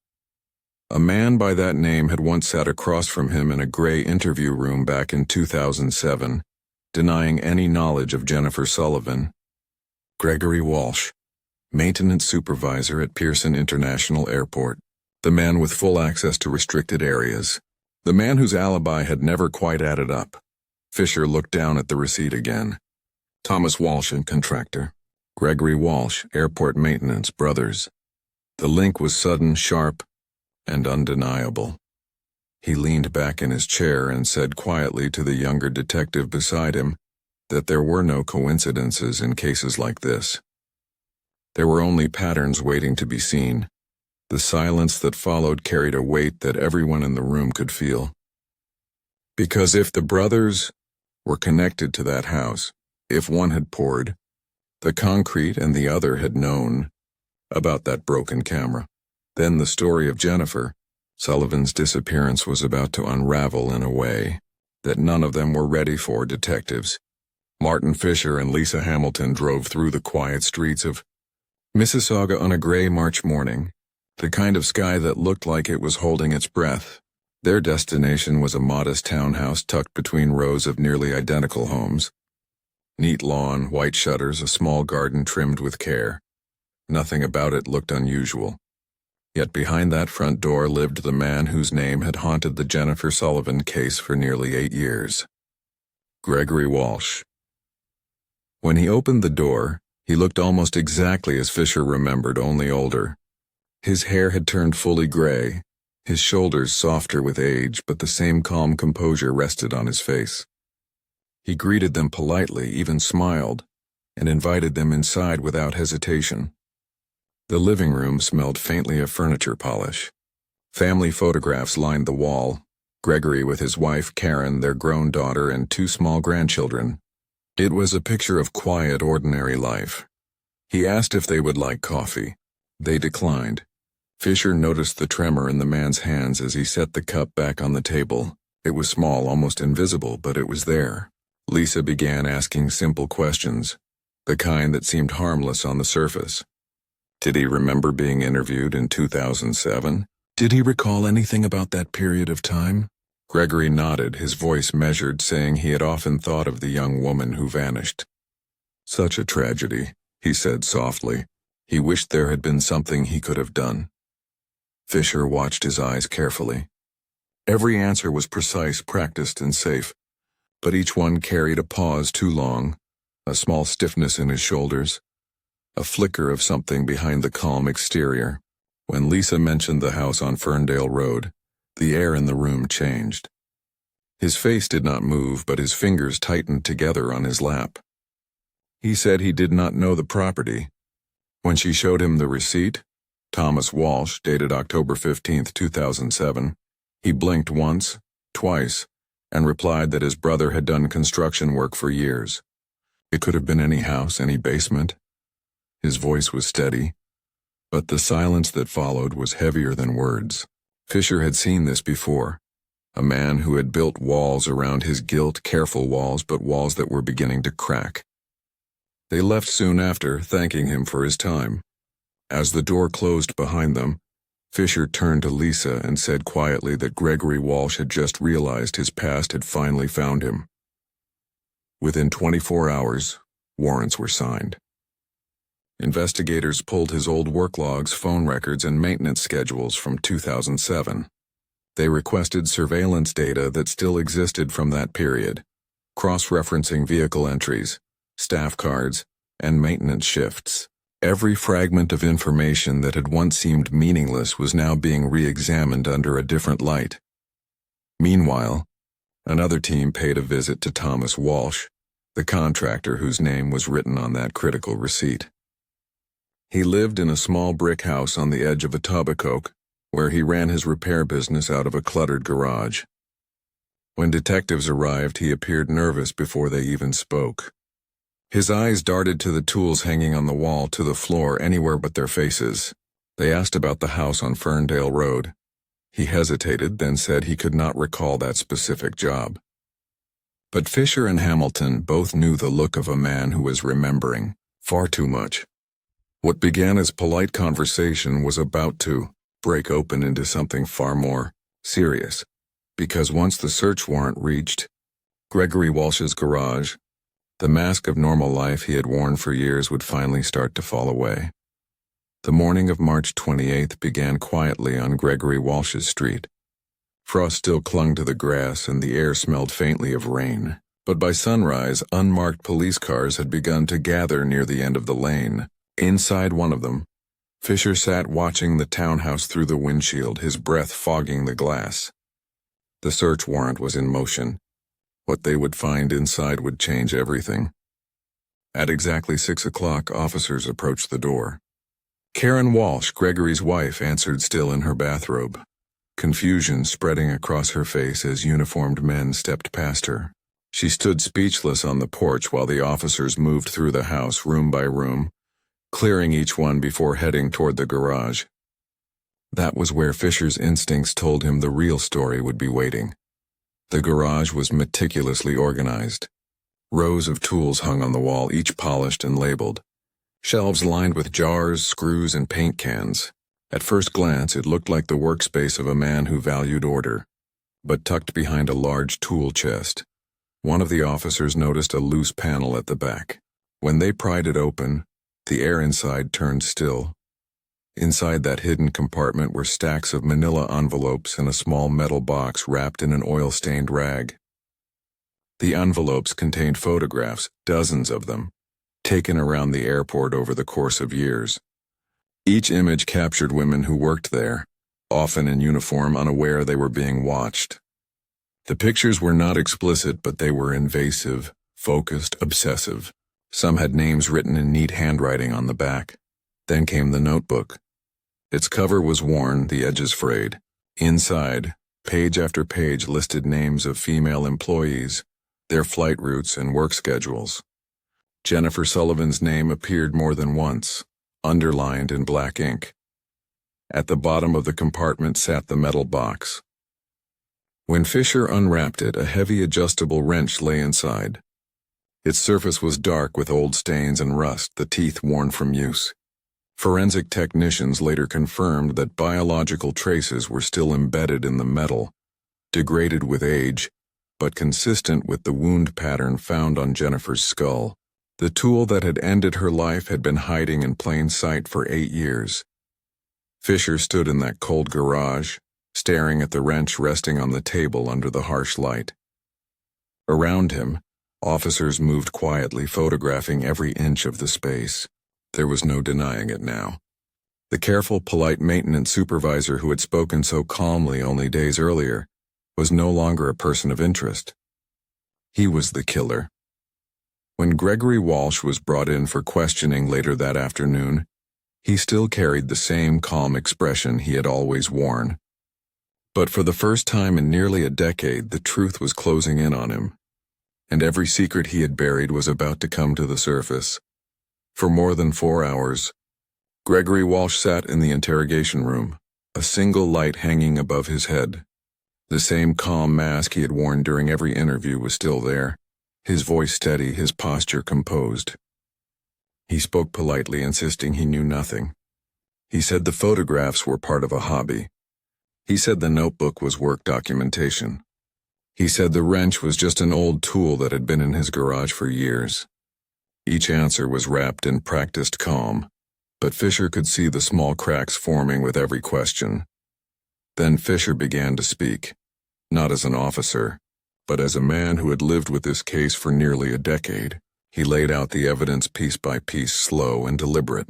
A man by that name had once sat across from him in a gray interview room back in 2007, denying any knowledge of Jennifer Sullivan. Gregory Walsh, maintenance supervisor at Pearson International Airport, the man with full access to restricted areas, the man whose alibi had never quite added up. Fisher looked down at the receipt again. Thomas Walsh and contractor. Gregory Walsh, airport maintenance, brothers. The link was sudden, sharp, and undeniable. He leaned back in his chair and said quietly to the younger detective beside him that there were no coincidences in cases like this. There were only patterns waiting to be seen. The silence that followed carried a weight that everyone in the room could feel. Because if the brothers were connected to that house, if one had poured the concrete and the other had known about that broken camera, then the story of Jennifer Sullivan's disappearance was about to unravel in a way that none of them were ready for. Detectives Martin Fisher and Lisa Hamilton drove through the quiet streets of Mississauga on a gray March morning, the kind of sky that looked like it was holding its breath. Their destination was a modest townhouse tucked between rows of nearly identical homes. Neat lawn, white shutters, a small garden trimmed with care. Nothing about it looked unusual. Yet behind that front door lived the man whose name had haunted the Jennifer Sullivan case for nearly 8 years. Gregory Walsh. When he opened the door, he looked almost exactly as Fisher remembered, only older. His hair had turned fully gray, his shoulders softer with age, but the same calm composure rested on his face. He greeted them politely, even smiled, and invited them inside without hesitation. The living room smelled faintly of furniture polish. Family photographs lined the wall, Gregory with his wife Karen, their grown daughter, and 2 small grandchildren. It was a picture of quiet, ordinary life. He asked if they would like coffee. They declined. Fisher noticed the tremor in the man's hands as he set the cup back on the table. It was small, almost invisible, but it was there. Lisa began asking simple questions, the kind that seemed harmless on the surface. Did he remember being interviewed in 2007? Did he recall anything about that period of time? Gregory nodded, his voice measured, saying he had often thought of the young woman who vanished. Such a tragedy, he said softly. He wished there had been something he could have done. Fisher watched his eyes carefully. Every answer was precise, practiced, and safe, but each one carried a pause too long, a small stiffness in his shoulders, a flicker of something behind the calm exterior. When Lisa mentioned the house on Ferndale Road, the air in the room changed. His face did not move, but his fingers tightened together on his lap. He said he did not know the property. When she showed him the receipt, Thomas Walsh, dated October 15, 2007, he blinked once, twice, and replied that his brother had done construction work for years. It could have been any house, any basement. His voice was steady, but the silence that followed was heavier than words. Fisher had seen this before. A man who had built walls around his guilt, careful walls, but walls that were beginning to crack. They left soon after, thanking him for his time. As the door closed behind them, Fisher turned to Lisa and said quietly that Gregory Walsh had just realized his past had finally found him. Within 24 hours, warrants were signed. Investigators pulled his old work logs, phone records, and maintenance schedules from 2007. They requested surveillance data that still existed from that period, cross-referencing vehicle entries, staff cards, and maintenance shifts. Every fragment of information that had once seemed meaningless was now being re-examined under a different light. Meanwhile, another team paid a visit to Thomas Walsh, the contractor whose name was written on that critical receipt. He lived in a small brick house on the edge of Etobicoke, where he ran his repair business out of a cluttered garage. When detectives arrived, he appeared nervous before they even spoke. His eyes darted to the tools hanging on the wall, to the floor, anywhere but their faces. They asked about the house on Ferndale Road. He hesitated, then said he could not recall that specific job. But Fisher and Hamilton both knew the look of a man who was remembering far too much. What began as polite conversation was about to break open into something far more serious, because once the search warrant reached Gregory Walsh's garage, the mask of normal life he had worn for years would finally start to fall away. The morning of March 28th began quietly on Gregory Walsh's street. Frost still clung to the grass and the air smelled faintly of rain, but by sunrise, unmarked police cars had begun to gather near the end of the lane. Inside one of them, Fisher sat watching the townhouse through the windshield, his breath fogging the glass. The search warrant was in motion. What they would find inside would change everything. At exactly 6 o'clock, officers approached the door. Karen Walsh, Gregory's wife, answered, still in her bathrobe, confusion spreading across her face as uniformed men stepped past her. She stood speechless on the porch while the officers moved through the house room by room, clearing each one before heading toward the garage. That was where Fisher's instincts told him the real story would be waiting. The garage was meticulously organized. Rows of tools hung on the wall, each polished and labeled. Shelves lined with jars, screws, and paint cans. At first glance, it looked like the workspace of a man who valued order. But tucked behind a large tool chest, one of the officers noticed a loose panel at the back. When they pried it open, the air inside turned still. Inside that hidden compartment were stacks of manila envelopes and a small metal box wrapped in an oil-stained rag. The envelopes contained photographs, dozens of them, taken around the airport over the course of years. Each image captured women who worked there, often in uniform, unaware they were being watched. The pictures were not explicit, but they were invasive, focused, obsessive. Some had names written in neat handwriting on the back. Then came the notebook. Its cover was worn, the edges frayed. Inside, page after page listed names of female employees, their flight routes and work schedules. Jennifer Sullivan's name appeared more than once, underlined in black ink. At the bottom of the compartment sat the metal box. When Fisher unwrapped it, a heavy adjustable wrench lay inside, Its surface was dark with old stains and rust, the teeth worn from use. Forensic technicians later confirmed that biological traces were still embedded in the metal, degraded with age, but consistent with the wound pattern found on Jennifer's skull. The tool that had ended her life had been hiding in plain sight for 8 years. Fisher stood in that cold garage, staring at the wrench resting on the table under the harsh light. Around him, officers moved quietly, photographing every inch of the space. There was no denying it now. The careful, polite maintenance supervisor who had spoken so calmly only days earlier was no longer a person of interest. He was the killer. When Gregory Walsh was brought in for questioning later that afternoon, he still carried the same calm expression he had always worn. But for the first time in nearly a decade, the truth was closing in on him, and every secret he had buried was about to come to the surface. For more than 4 hours, Gregory Walsh sat in the interrogation room, a single light hanging above his head. The same calm mask he had worn during every interview was still there, his voice steady, his posture composed. He spoke politely, insisting he knew nothing. He said the photographs were part of a hobby. He said the notebook was work documentation. He said the wrench was just an old tool that had been in his garage for years. Each answer was wrapped in practiced calm, but Fisher could see the small cracks forming with every question. Then Fisher began to speak, not as an officer, but as a man who had lived with this case for nearly a decade. He laid out the evidence piece by piece, slow and deliberate.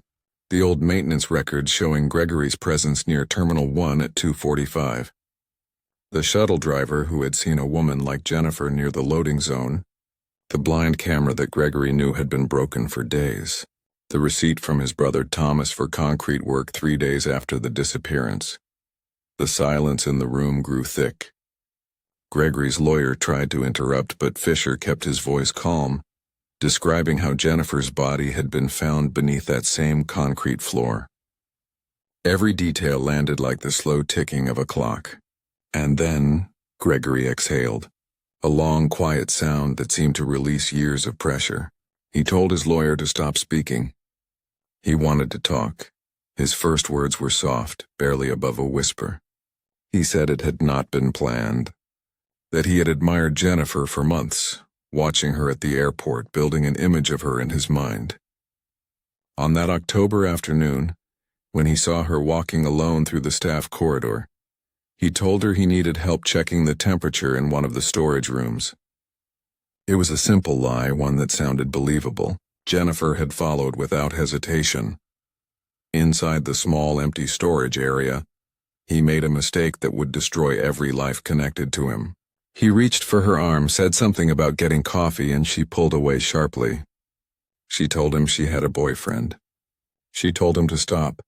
The old maintenance records showing Gregory's presence near Terminal 1 at 2:45. The shuttle driver who had seen a woman like Jennifer near the loading zone. The blind camera that Gregory knew had been broken for days. The receipt from his brother Thomas for concrete work 3 days after the disappearance. The silence in the room grew thick. Gregory's lawyer tried to interrupt, but Fisher kept his voice calm, describing how Jennifer's body had been found beneath that same concrete floor. Every detail landed like the slow ticking of a clock. And then Gregory exhaled, a long, quiet sound that seemed to release years of pressure. He told his lawyer to stop speaking. He wanted to talk. His first words were soft, barely above a whisper. He said it had not been planned, that he had admired Jennifer for months, watching her at the airport, building an image of her in his mind. On that October afternoon, when he saw her walking alone through the staff corridor, he told her he needed help checking the temperature in one of the storage rooms. It was a simple lie, one that sounded believable. Jennifer had followed without hesitation. Inside the small, empty storage area, he made a mistake that would destroy every life connected to him. He reached for her arm, said something about getting coffee, and she pulled away sharply. She told him she had a boyfriend. She told him to stop.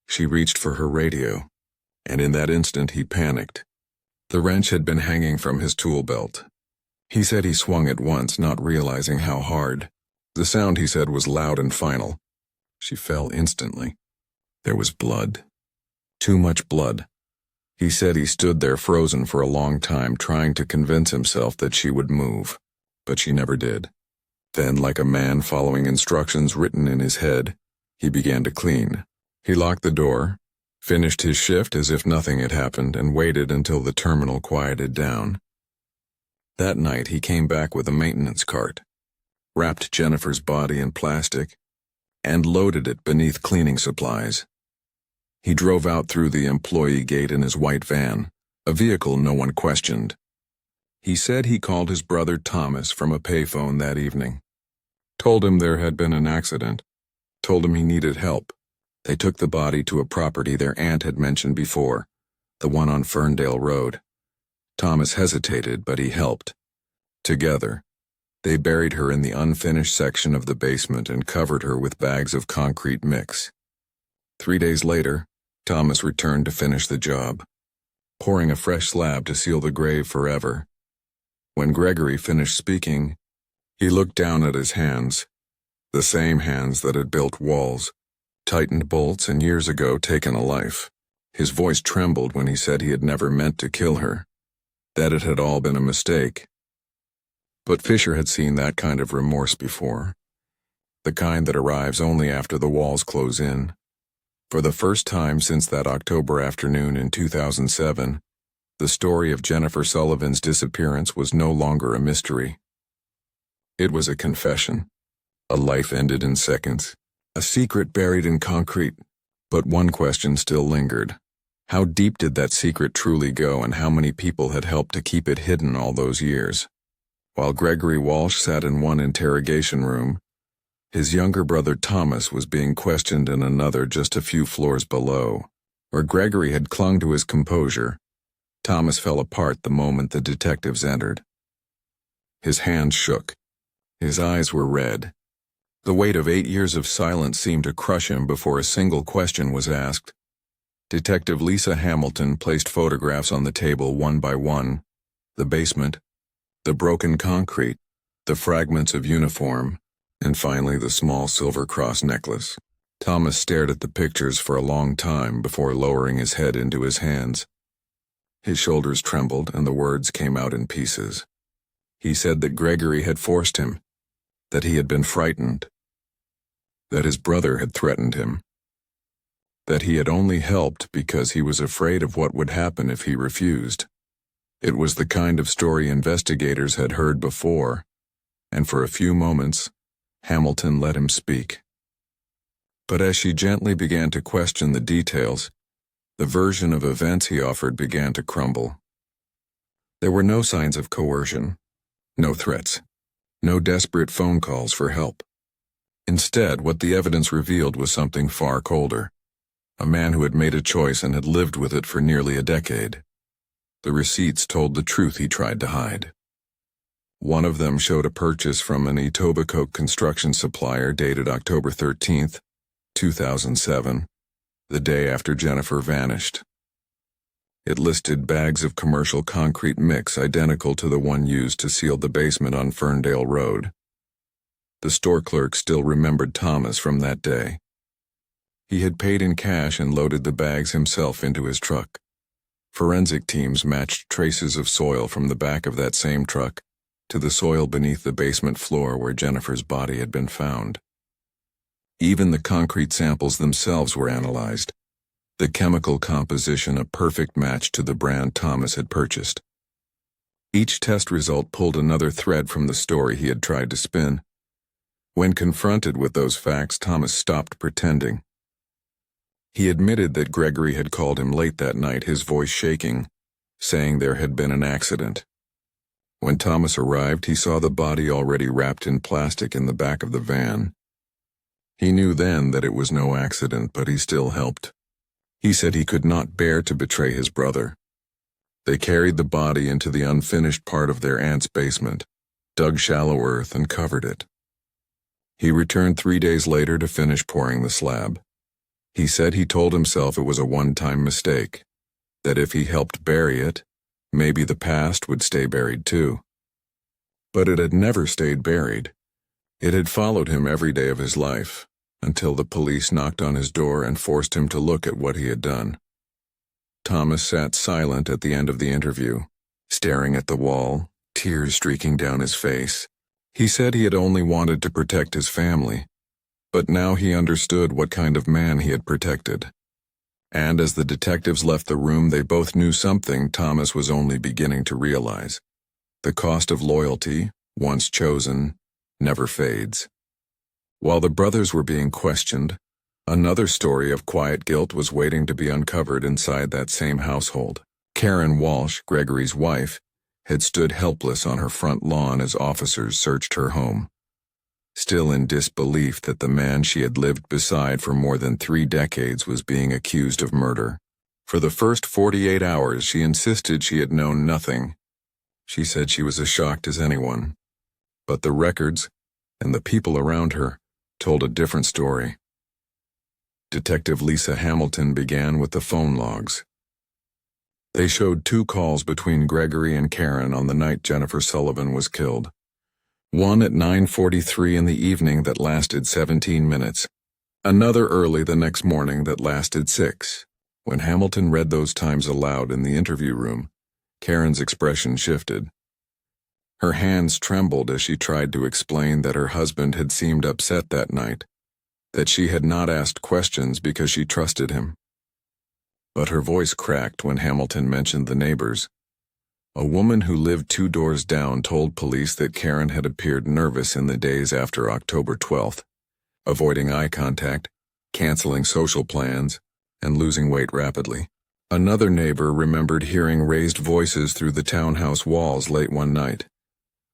She reached for her radio, and in that instant he panicked. The wrench had been hanging from his tool belt. He said he swung it once, not realizing how hard. The sound, he said, was loud and final. She fell instantly. There was blood. Too much blood. He said he stood there frozen for a long time, trying to convince himself that she would move, but she never did. Then, like a man following instructions written in his head, he began to clean. He locked the door, finished his shift as if nothing had happened, and waited until the terminal quieted down. That night he came back with a maintenance cart, wrapped Jennifer's body in plastic, and loaded it beneath cleaning supplies. He drove out through the employee gate in his white van, a vehicle no one questioned. He said he called his brother Thomas from a payphone that evening. Told him there had been an accident. Told him he needed help. They took the body to a property their aunt had mentioned before, the one on Ferndale Road. Thomas hesitated, but he helped. Together, they buried her in the unfinished section of the basement and covered her with bags of concrete mix. 3 days later, Thomas returned to finish the job, pouring a fresh slab to seal the grave forever. When Gregory finished speaking, he looked down at his hands, the same hands that had built walls, tightened bolts, and years ago taken a life. His voice trembled when he said he had never meant to kill her, that it had all been a mistake. But Fisher had seen that kind of remorse before, the kind that arrives only after the walls close in. For the first time since that October afternoon in 2007, the story of Jennifer Sullivan's disappearance was no longer a mystery. It was a confession. A life ended in seconds. A secret buried in concrete. But one question still lingered. How deep did that secret truly go, and how many people had helped to keep it hidden all those years? While Gregory Walsh sat in one interrogation room, his younger brother Thomas was being questioned in another just a few floors below. Where Gregory had clung to his composure, Thomas fell apart the moment the detectives entered. His hands shook. His eyes were red. The weight of 8 years of silence seemed to crush him before a single question was asked. Detective Lisa Hamilton placed photographs on the table one by one. The basement, the broken concrete, the fragments of uniform, and finally the small silver cross necklace. Thomas stared at the pictures for a long time before lowering his head into his hands. His shoulders trembled and the words came out in pieces. He said that Gregory had forced him, that he had been frightened, that his brother had threatened him, that he had only helped because he was afraid of what would happen if he refused. It was the kind of story investigators had heard before, and for a few moments, Hamilton let him speak. But as she gently began to question the details, the version of events he offered began to crumble. There were no signs of coercion, no threats, no desperate phone calls for help. Instead, what the evidence revealed was something far colder. A man who had made a choice and had lived with it for nearly a decade. The receipts told the truth he tried to hide. One of them showed a purchase from an Etobicoke construction supplier dated October 13, 2007, the day after Jennifer vanished. It listed bags of commercial concrete mix identical to the one used to seal the basement on Ferndale Road. The store clerk still remembered Thomas from that day. He had paid in cash and loaded the bags himself into his truck. Forensic teams matched traces of soil from the back of that same truck to the soil beneath the basement floor where Jennifer's body had been found. Even the concrete samples themselves were analyzed, the chemical composition a perfect match to the brand Thomas had purchased. Each test result pulled another thread from the story he had tried to spin. When confronted with those facts, Thomas stopped pretending. He admitted that Gregory had called him late that night, his voice shaking, saying there had been an accident. When Thomas arrived, he saw the body already wrapped in plastic in the back of the van. He knew then that it was no accident, but he still helped. He said he could not bear to betray his brother. They carried the body into the unfinished part of their aunt's basement, dug shallow earth, and covered it. He returned 3 days later to finish pouring the slab. He said he told himself it was a one-time mistake, that if he helped bury it, maybe the past would stay buried too. But it had never stayed buried. It had followed him every day of his life, until the police knocked on his door and forced him to look at what he had done. Thomas sat silent at the end of the interview, staring at the wall, tears streaking down his face. He said he had only wanted to protect his family, but now he understood what kind of man he had protected. And as the detectives left the room, they both knew something Thomas was only beginning to realize. The cost of loyalty, once chosen, never fades. While the brothers were being questioned, another story of quiet guilt was waiting to be uncovered inside that same household. Karen Walsh, Gregory's wife, had stood helpless on her front lawn as officers searched her home. Still in disbelief that the man she had lived beside for more than 3 decades was being accused of murder. For the first 48 hours, she insisted she had known nothing. She said she was as shocked as anyone. But the records, and the people around her, told a different story. Detective Lisa Hamilton began with the phone logs. They showed 2 calls between Gregory and Karen on the night Jennifer Sullivan was killed. One at 9:43 in the evening that lasted 17 minutes. Another early the next morning that lasted 6. When Hamilton read those times aloud in the interview room, Karen's expression shifted. Her hands trembled as she tried to explain that her husband had seemed upset that night, that she had not asked questions because she trusted him. But her voice cracked when Hamilton mentioned the neighbors. A woman who lived 2 doors down told police that Karen had appeared nervous in the days after October 12th, avoiding eye contact, canceling social plans, and losing weight rapidly. Another neighbor remembered hearing raised voices through the townhouse walls late one night.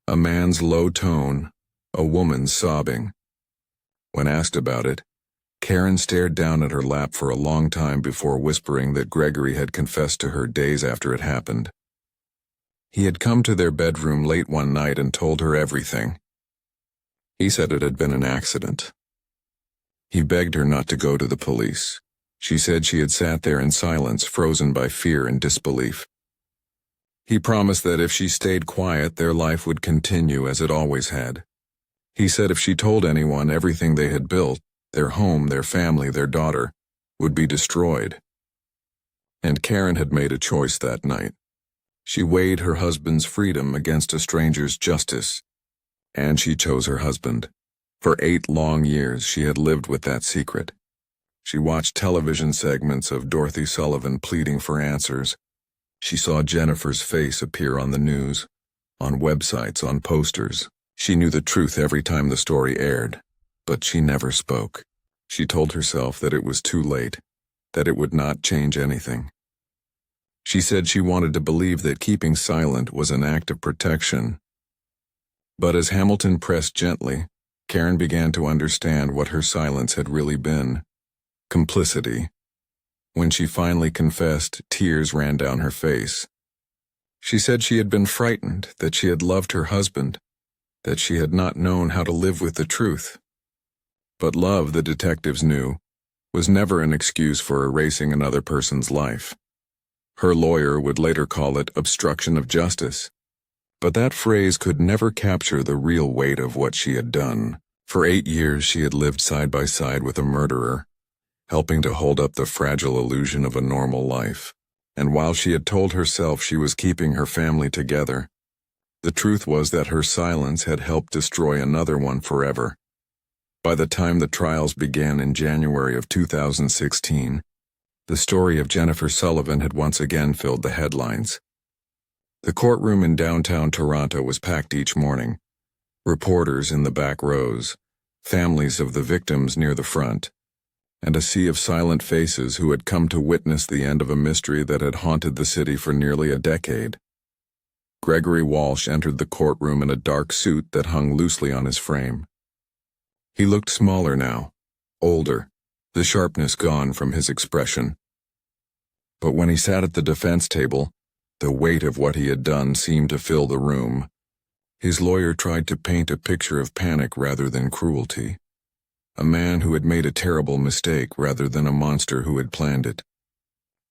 A man's low tone, a woman's sobbing. When asked about it, Karen stared down at her lap for a long time before whispering that Gregory had confessed to her days after it happened. He had come to their bedroom late one night and told her everything. He said it had been an accident. He begged her not to go to the police. She said she had sat there in silence, frozen by fear and disbelief. He promised that if she stayed quiet, their life would continue as it always had. He said if she told anyone, everything they had built, their home, their family, their daughter, would be destroyed. And Karen had made a choice that night. She weighed her husband's freedom against a stranger's justice, and she chose her husband. For 8 long years she had lived with that secret. She watched television segments of Dorothy Sullivan pleading for answers. She saw Jennifer's face appear on the news, on websites, on posters. She knew the truth every time the story aired, but she never spoke. She told herself that it was too late, that it would not change anything. She said she wanted to believe that keeping silent was an act of protection. But as Hamilton pressed gently, Karen began to understand what her silence had really been: complicity. When she finally confessed, tears ran down her face. She said she had been frightened, that she had loved her husband, that she had not known how to live with the truth. But love, the detectives knew, was never an excuse for erasing another person's life. Her lawyer would later call it obstruction of justice. But that phrase could never capture the real weight of what she had done. For 8 years she had lived side by side with a murderer, helping to hold up the fragile illusion of a normal life. And while she had told herself she was keeping her family together, the truth was that her silence had helped destroy another one forever. By the time the trials began in January of 2016, the story of Jennifer Sullivan had once again filled the headlines. The courtroom in downtown Toronto was packed each morning. Reporters in the back rows, families of the victims near the front, and a sea of silent faces who had come to witness the end of a mystery that had haunted the city for nearly a decade. Gregory Walsh entered the courtroom in a dark suit that hung loosely on his frame. He looked smaller now, older, the sharpness gone from his expression. But when he sat at the defense table, the weight of what he had done seemed to fill the room. His lawyer tried to paint a picture of panic rather than cruelty. A man who had made a terrible mistake rather than a monster who had planned it.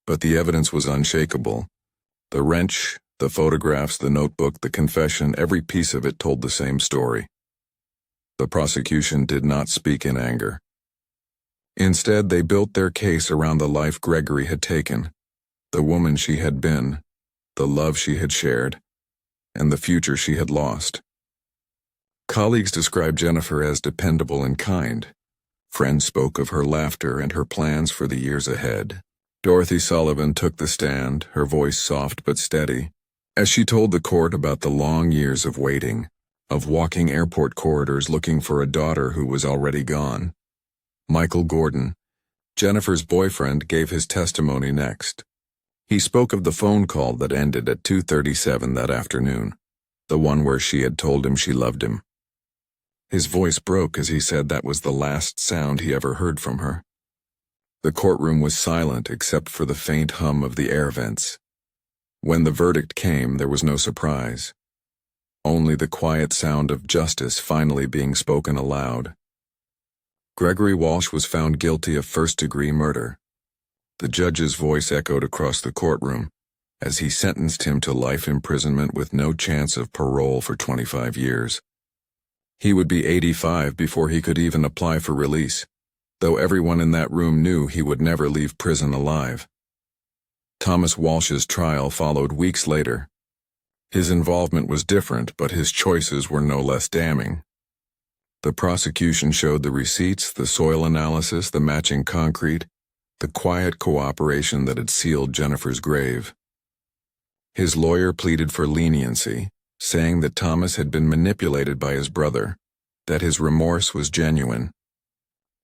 But the evidence was unshakable. The wrench, the photographs, the notebook, the confession, every piece of it told the same story. The prosecution did not speak in anger. Instead, they built their case around the life Gregory had taken, the woman she had been, the love she had shared, and the future she had lost. Colleagues described Jennifer as dependable and kind. Friends spoke of her laughter and her plans for the years ahead. Dorothy Sullivan took the stand, her voice soft but steady, as she told the court about the long years of waiting, of walking airport corridors looking for a daughter who was already gone. Michael Gordon, Jennifer's boyfriend, gave his testimony next. He spoke of the phone call that ended at 2:37 that afternoon, the one where she had told him she loved him. His voice broke as he said that was the last sound he ever heard from her. The courtroom was silent except for the faint hum of the air vents. When the verdict came, there was no surprise. Only the quiet sound of justice finally being spoken aloud. Gregory Walsh was found guilty of first-degree murder. The judge's voice echoed across the courtroom as he sentenced him to life imprisonment with no chance of parole for 25 years. He would be 85 before he could even apply for release, though everyone in that room knew he would never leave prison alive. Thomas Walsh's trial followed weeks later. His involvement was different, but his choices were no less damning. The prosecution showed the receipts, the soil analysis, the matching concrete, the quiet cooperation that had sealed Jennifer's grave. His lawyer pleaded for leniency, saying that Thomas had been manipulated by his brother, that his remorse was genuine.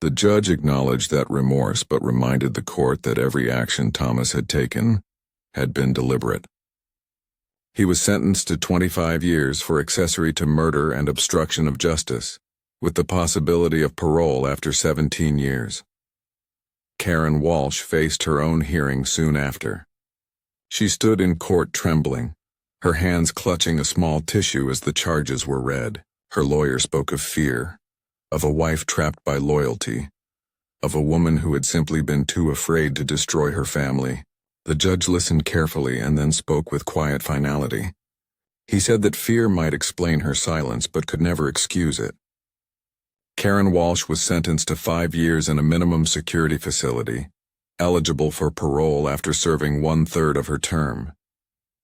The judge acknowledged that remorse but reminded the court that every action Thomas had taken had been deliberate. He was sentenced to 25 years for accessory to murder and obstruction of justice, with the possibility of parole after 17 years. Karen Walsh faced her own hearing soon after. She stood in court trembling, her hands clutching a small tissue as the charges were read. Her lawyer spoke of fear, of a wife trapped by loyalty, of a woman who had simply been too afraid to destroy her family. The judge listened carefully and then spoke with quiet finality. He said that fear might explain her silence but could never excuse it. Karen Walsh was sentenced to 5 years in a minimum security facility, eligible for parole after serving 1/3 of her term.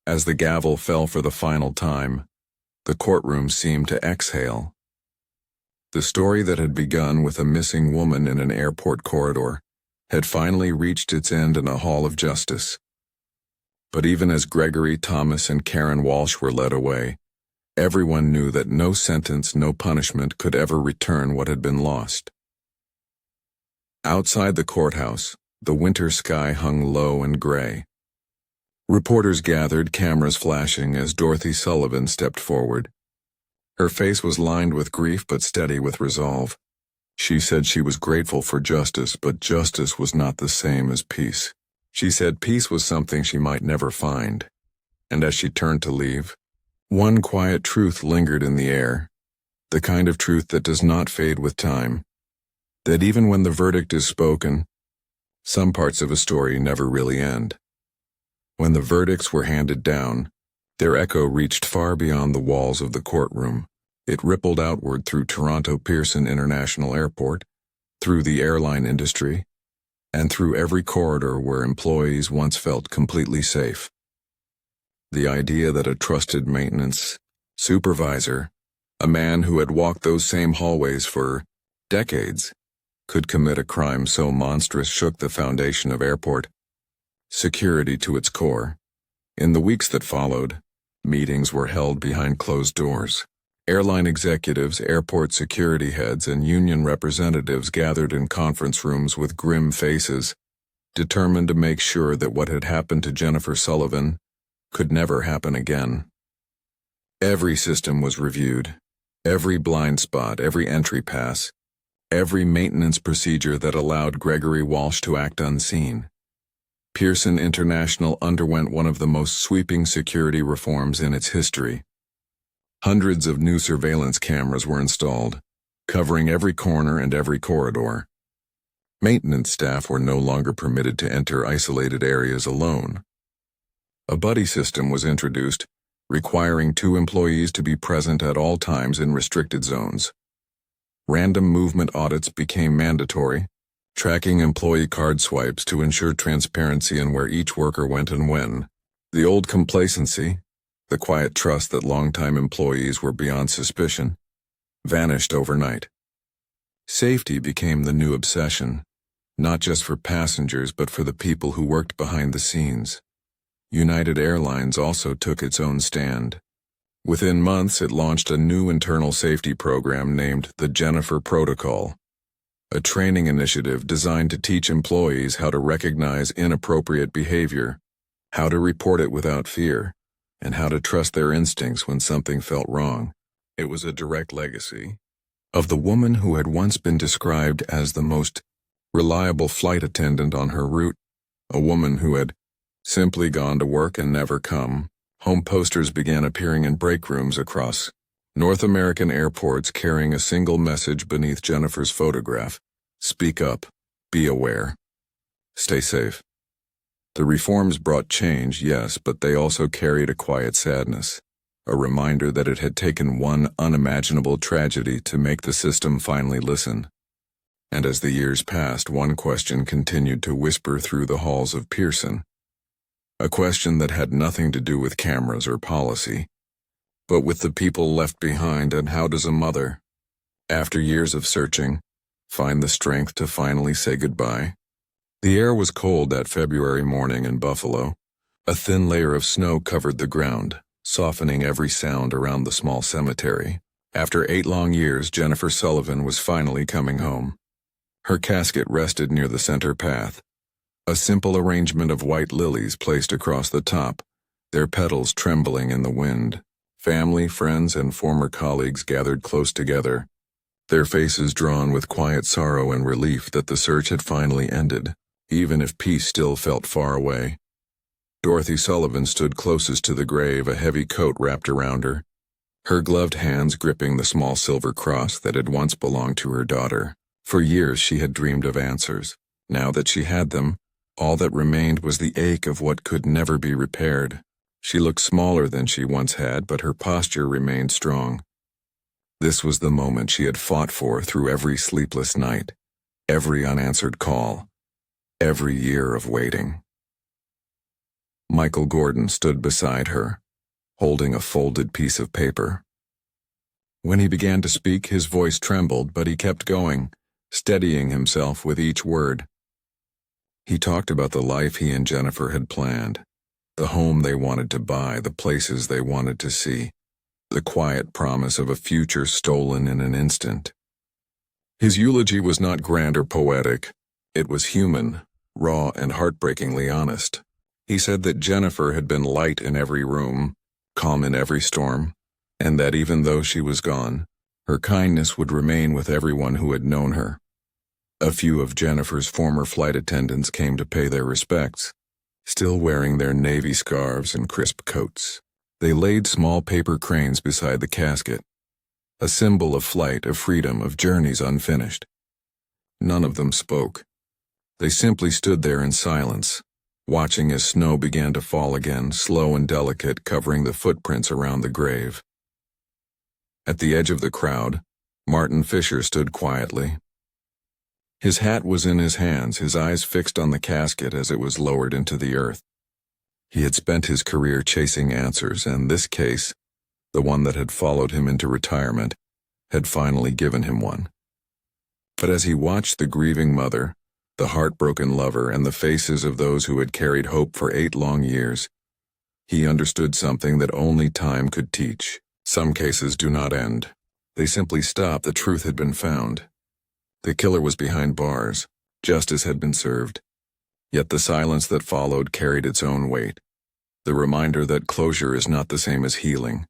As the gavel fell for the final time, the courtroom seemed to exhale. The story that had begun with a missing woman in an airport corridor had finally reached its end in a hall of justice. But even as Gregory, Thomas, and Karen Walsh were led away, everyone knew that no sentence, no punishment could ever return what had been lost. Outside the courthouse, the winter sky hung low and gray. Reporters gathered, cameras flashing, as Dorothy Sullivan stepped forward. Her face was lined with grief but steady with resolve. She said she was grateful for justice, but justice was not the same as peace. She said peace was something she might never find. And as she turned to leave, one quiet truth lingered in the air, the kind of truth that does not fade with time, that even when the verdict is spoken, some parts of a story never really end. When the verdicts were handed down, their echo reached far beyond the walls of the courtroom. It rippled outward through Toronto Pearson International Airport, through the airline industry, and through every corridor where employees once felt completely safe. The idea that a trusted maintenance supervisor, a man who had walked those same hallways for decades, could commit a crime so monstrous shook the foundation of airport security to its core. In the weeks that followed, meetings were held behind closed doors. Airline executives, airport security heads, and union representatives gathered in conference rooms with grim faces, determined to make sure that what had happened to Jennifer Sullivan could never happen again. Every system was reviewed, every blind spot, every entry pass, every maintenance procedure that allowed Gregory Walsh to act unseen. Pearson International underwent one of the most sweeping security reforms in its history. Hundreds of new surveillance cameras were installed, covering every corner and every corridor. Maintenance staff were no longer permitted to enter isolated areas alone. A buddy system was introduced, requiring 2 employees to be present at all times in restricted zones. Random movement audits became mandatory, tracking employee card swipes to ensure transparency in where each worker went and when. The old complacency, the quiet trust that longtime employees were beyond suspicion, vanished overnight. Safety became the new obsession, not just for passengers but for the people who worked behind the scenes. United Airlines also took its own stand. Within months, it launched a new internal safety program named the Jennifer Protocol, a training initiative designed to teach employees how to recognize inappropriate behavior, how to report it without fear, and how to trust their instincts when something felt wrong. It was a direct legacy of the woman who had once been described as the most reliable flight attendant on her route, a woman who had simply gone to work and never come. Home posters began appearing in break rooms across North American airports carrying a single message beneath Jennifer's photograph: "Speak up, be aware, stay safe." The reforms brought change, yes, but they also carried a quiet sadness, a reminder that it had taken one unimaginable tragedy to make the system finally listen. And as the years passed, one question continued to whisper through the halls of Pearson: A question that had nothing to do with cameras or policy, but with the people left behind. And how does a mother, after years of searching, find the strength to finally say goodbye? The air was cold that February morning in Buffalo. A thin layer of snow covered the ground, softening every sound around the small cemetery. After 8 long years, Jennifer Sullivan was finally coming home. Her casket rested near the center path, a simple arrangement of white lilies placed across the top, their petals trembling in the wind. Family, friends, and former colleagues gathered close together, their faces drawn with quiet sorrow and relief that the search had finally ended, even if peace still felt far away. Dorothy Sullivan stood closest to the grave, a heavy coat wrapped around her, her gloved hands gripping the small silver cross that had once belonged to her daughter. For years she had dreamed of answers. Now that she had them, all that remained was the ache of what could never be repaired. She looked smaller than she once had, but her posture remained strong. This was the moment she had fought for through every sleepless night, every unanswered call, every year of waiting. Michael Gordon stood beside her, holding a folded piece of paper. When he began to speak, his voice trembled, but he kept going, steadying himself with each word. He talked about the life he and Jennifer had planned, the home they wanted to buy, the places they wanted to see, the quiet promise of a future stolen in an instant. His eulogy was not grand or poetic. It was human, raw, and heartbreakingly honest. He said that Jennifer had been light in every room, calm in every storm, and that even though she was gone, her kindness would remain with everyone who had known her. A few of Jennifer's former flight attendants came to pay their respects, still wearing their navy scarves and crisp coats. They laid small paper cranes beside the casket, a symbol of flight, of freedom, of journeys unfinished. None of them spoke. They simply stood there in silence, watching as snow began to fall again, slow and delicate, covering the footprints around the grave. At the edge of the crowd, Martin Fisher stood quietly. His hat was in his hands, his eyes fixed on the casket as it was lowered into the earth. He had spent his career chasing answers, and this case, the one that had followed him into retirement, had finally given him one. But as he watched the grieving mother, the heartbroken lover, and the faces of those who had carried hope for 8 long years, he understood something that only time could teach. Some cases do not end. They simply stop. The truth had been found. The killer was behind bars. Justice had been served. Yet the silence that followed carried its own weight, the reminder that closure is not the same as healing.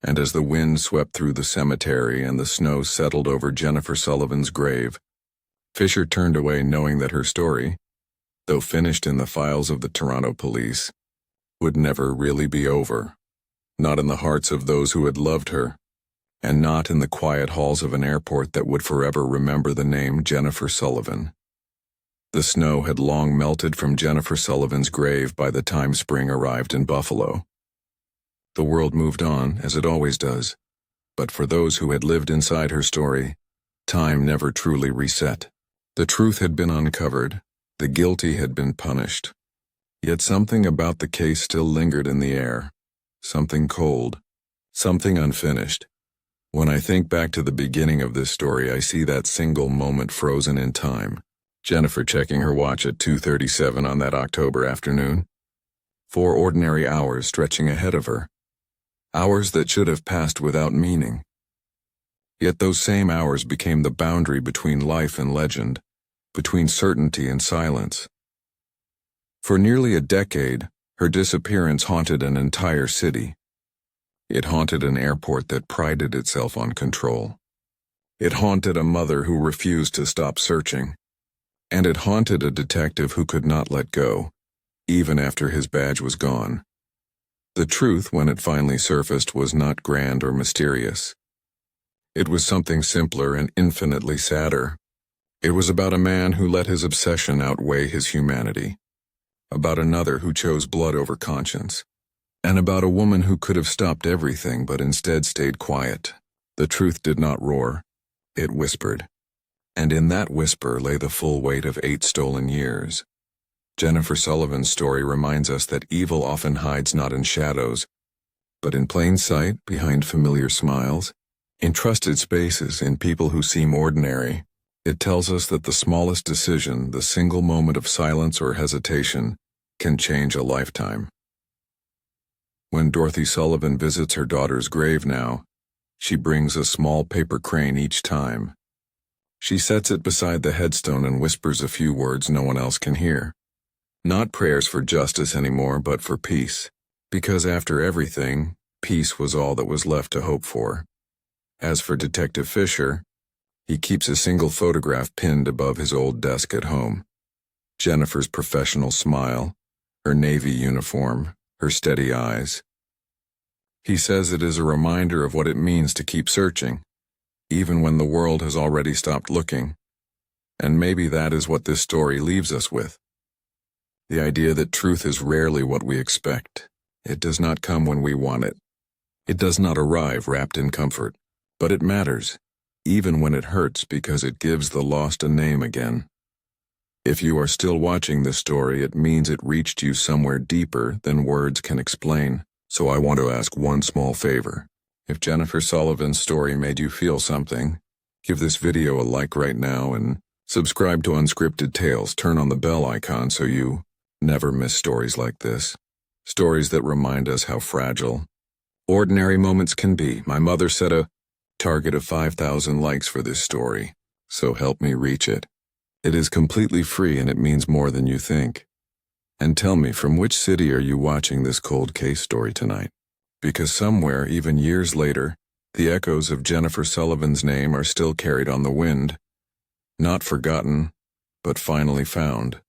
And as the wind swept through the cemetery and the snow settled over Jennifer Sullivan's grave, Fisher turned away, knowing that her story, though finished in the files of the Toronto police, would never really be over. Not in the hearts of those who had loved her, and not in the quiet halls of an airport that would forever remember the name Jennifer Sullivan. The snow had long melted from Jennifer Sullivan's grave by the time spring arrived in Buffalo. The world moved on, as it always does, but for those who had lived inside her story, time never truly reset. The truth had been uncovered, the guilty had been punished. Yet something about the case still lingered in the air, something cold, something unfinished. When I think back to the beginning of this story, I see that single moment frozen in time. Jennifer checking her watch at 2:37 on that October afternoon. 4 ordinary hours stretching ahead of her. Hours that should have passed without meaning. Yet those same hours became the boundary between life and legend, between certainty and silence. For nearly a decade, her disappearance haunted an entire city. It haunted an airport that prided itself on control. It haunted a mother who refused to stop searching. And it haunted a detective who could not let go, even after his badge was gone. The truth, when it finally surfaced, was not grand or mysterious. It was something simpler and infinitely sadder. It was about a man who let his obsession outweigh his humanity, about another who chose blood over conscience, and about a woman who could have stopped everything but instead stayed quiet. The truth did not roar, it whispered. And in that whisper lay the full weight of 8 stolen years. Jennifer Sullivan's story reminds us that evil often hides not in shadows, but in plain sight, behind familiar smiles, in trusted spaces, in people who seem ordinary. It tells us that the smallest decision, the single moment of silence or hesitation, can change a lifetime. When Dorothy Sullivan visits her daughter's grave now, she brings a small paper crane each time. She sets it beside the headstone and whispers a few words no one else can hear. Not prayers for justice anymore, but for peace. Because after everything, peace was all that was left to hope for. As for Detective Fisher, he keeps a single photograph pinned above his old desk at home. Jennifer's professional smile, her Navy uniform, her steady eyes. He says it is a reminder of what it means to keep searching, even when the world has already stopped looking. And maybe that is what this story leaves us with. The idea that truth is rarely what we expect. It does not come when we want it. It does not arrive wrapped in comfort, but it matters, even when it hurts, because it gives the lost a name again. If you are still watching this story, it means it reached you somewhere deeper than words can explain. So I want to ask one small favor. If Jennifer Sullivan's story made you feel something, give this video a like right now and subscribe to Unscripted Tales. Turn on the bell icon so you never miss stories like this. Stories that remind us how fragile ordinary moments can be. My mother set a target of 5,000 likes for this story, so help me reach it. It is completely free and it means more than you think. And tell me, from which city are you watching this cold case story tonight? Because somewhere, even years later, the echoes of Jennifer Sullivan's name are still carried on the wind. Not forgotten, but finally found.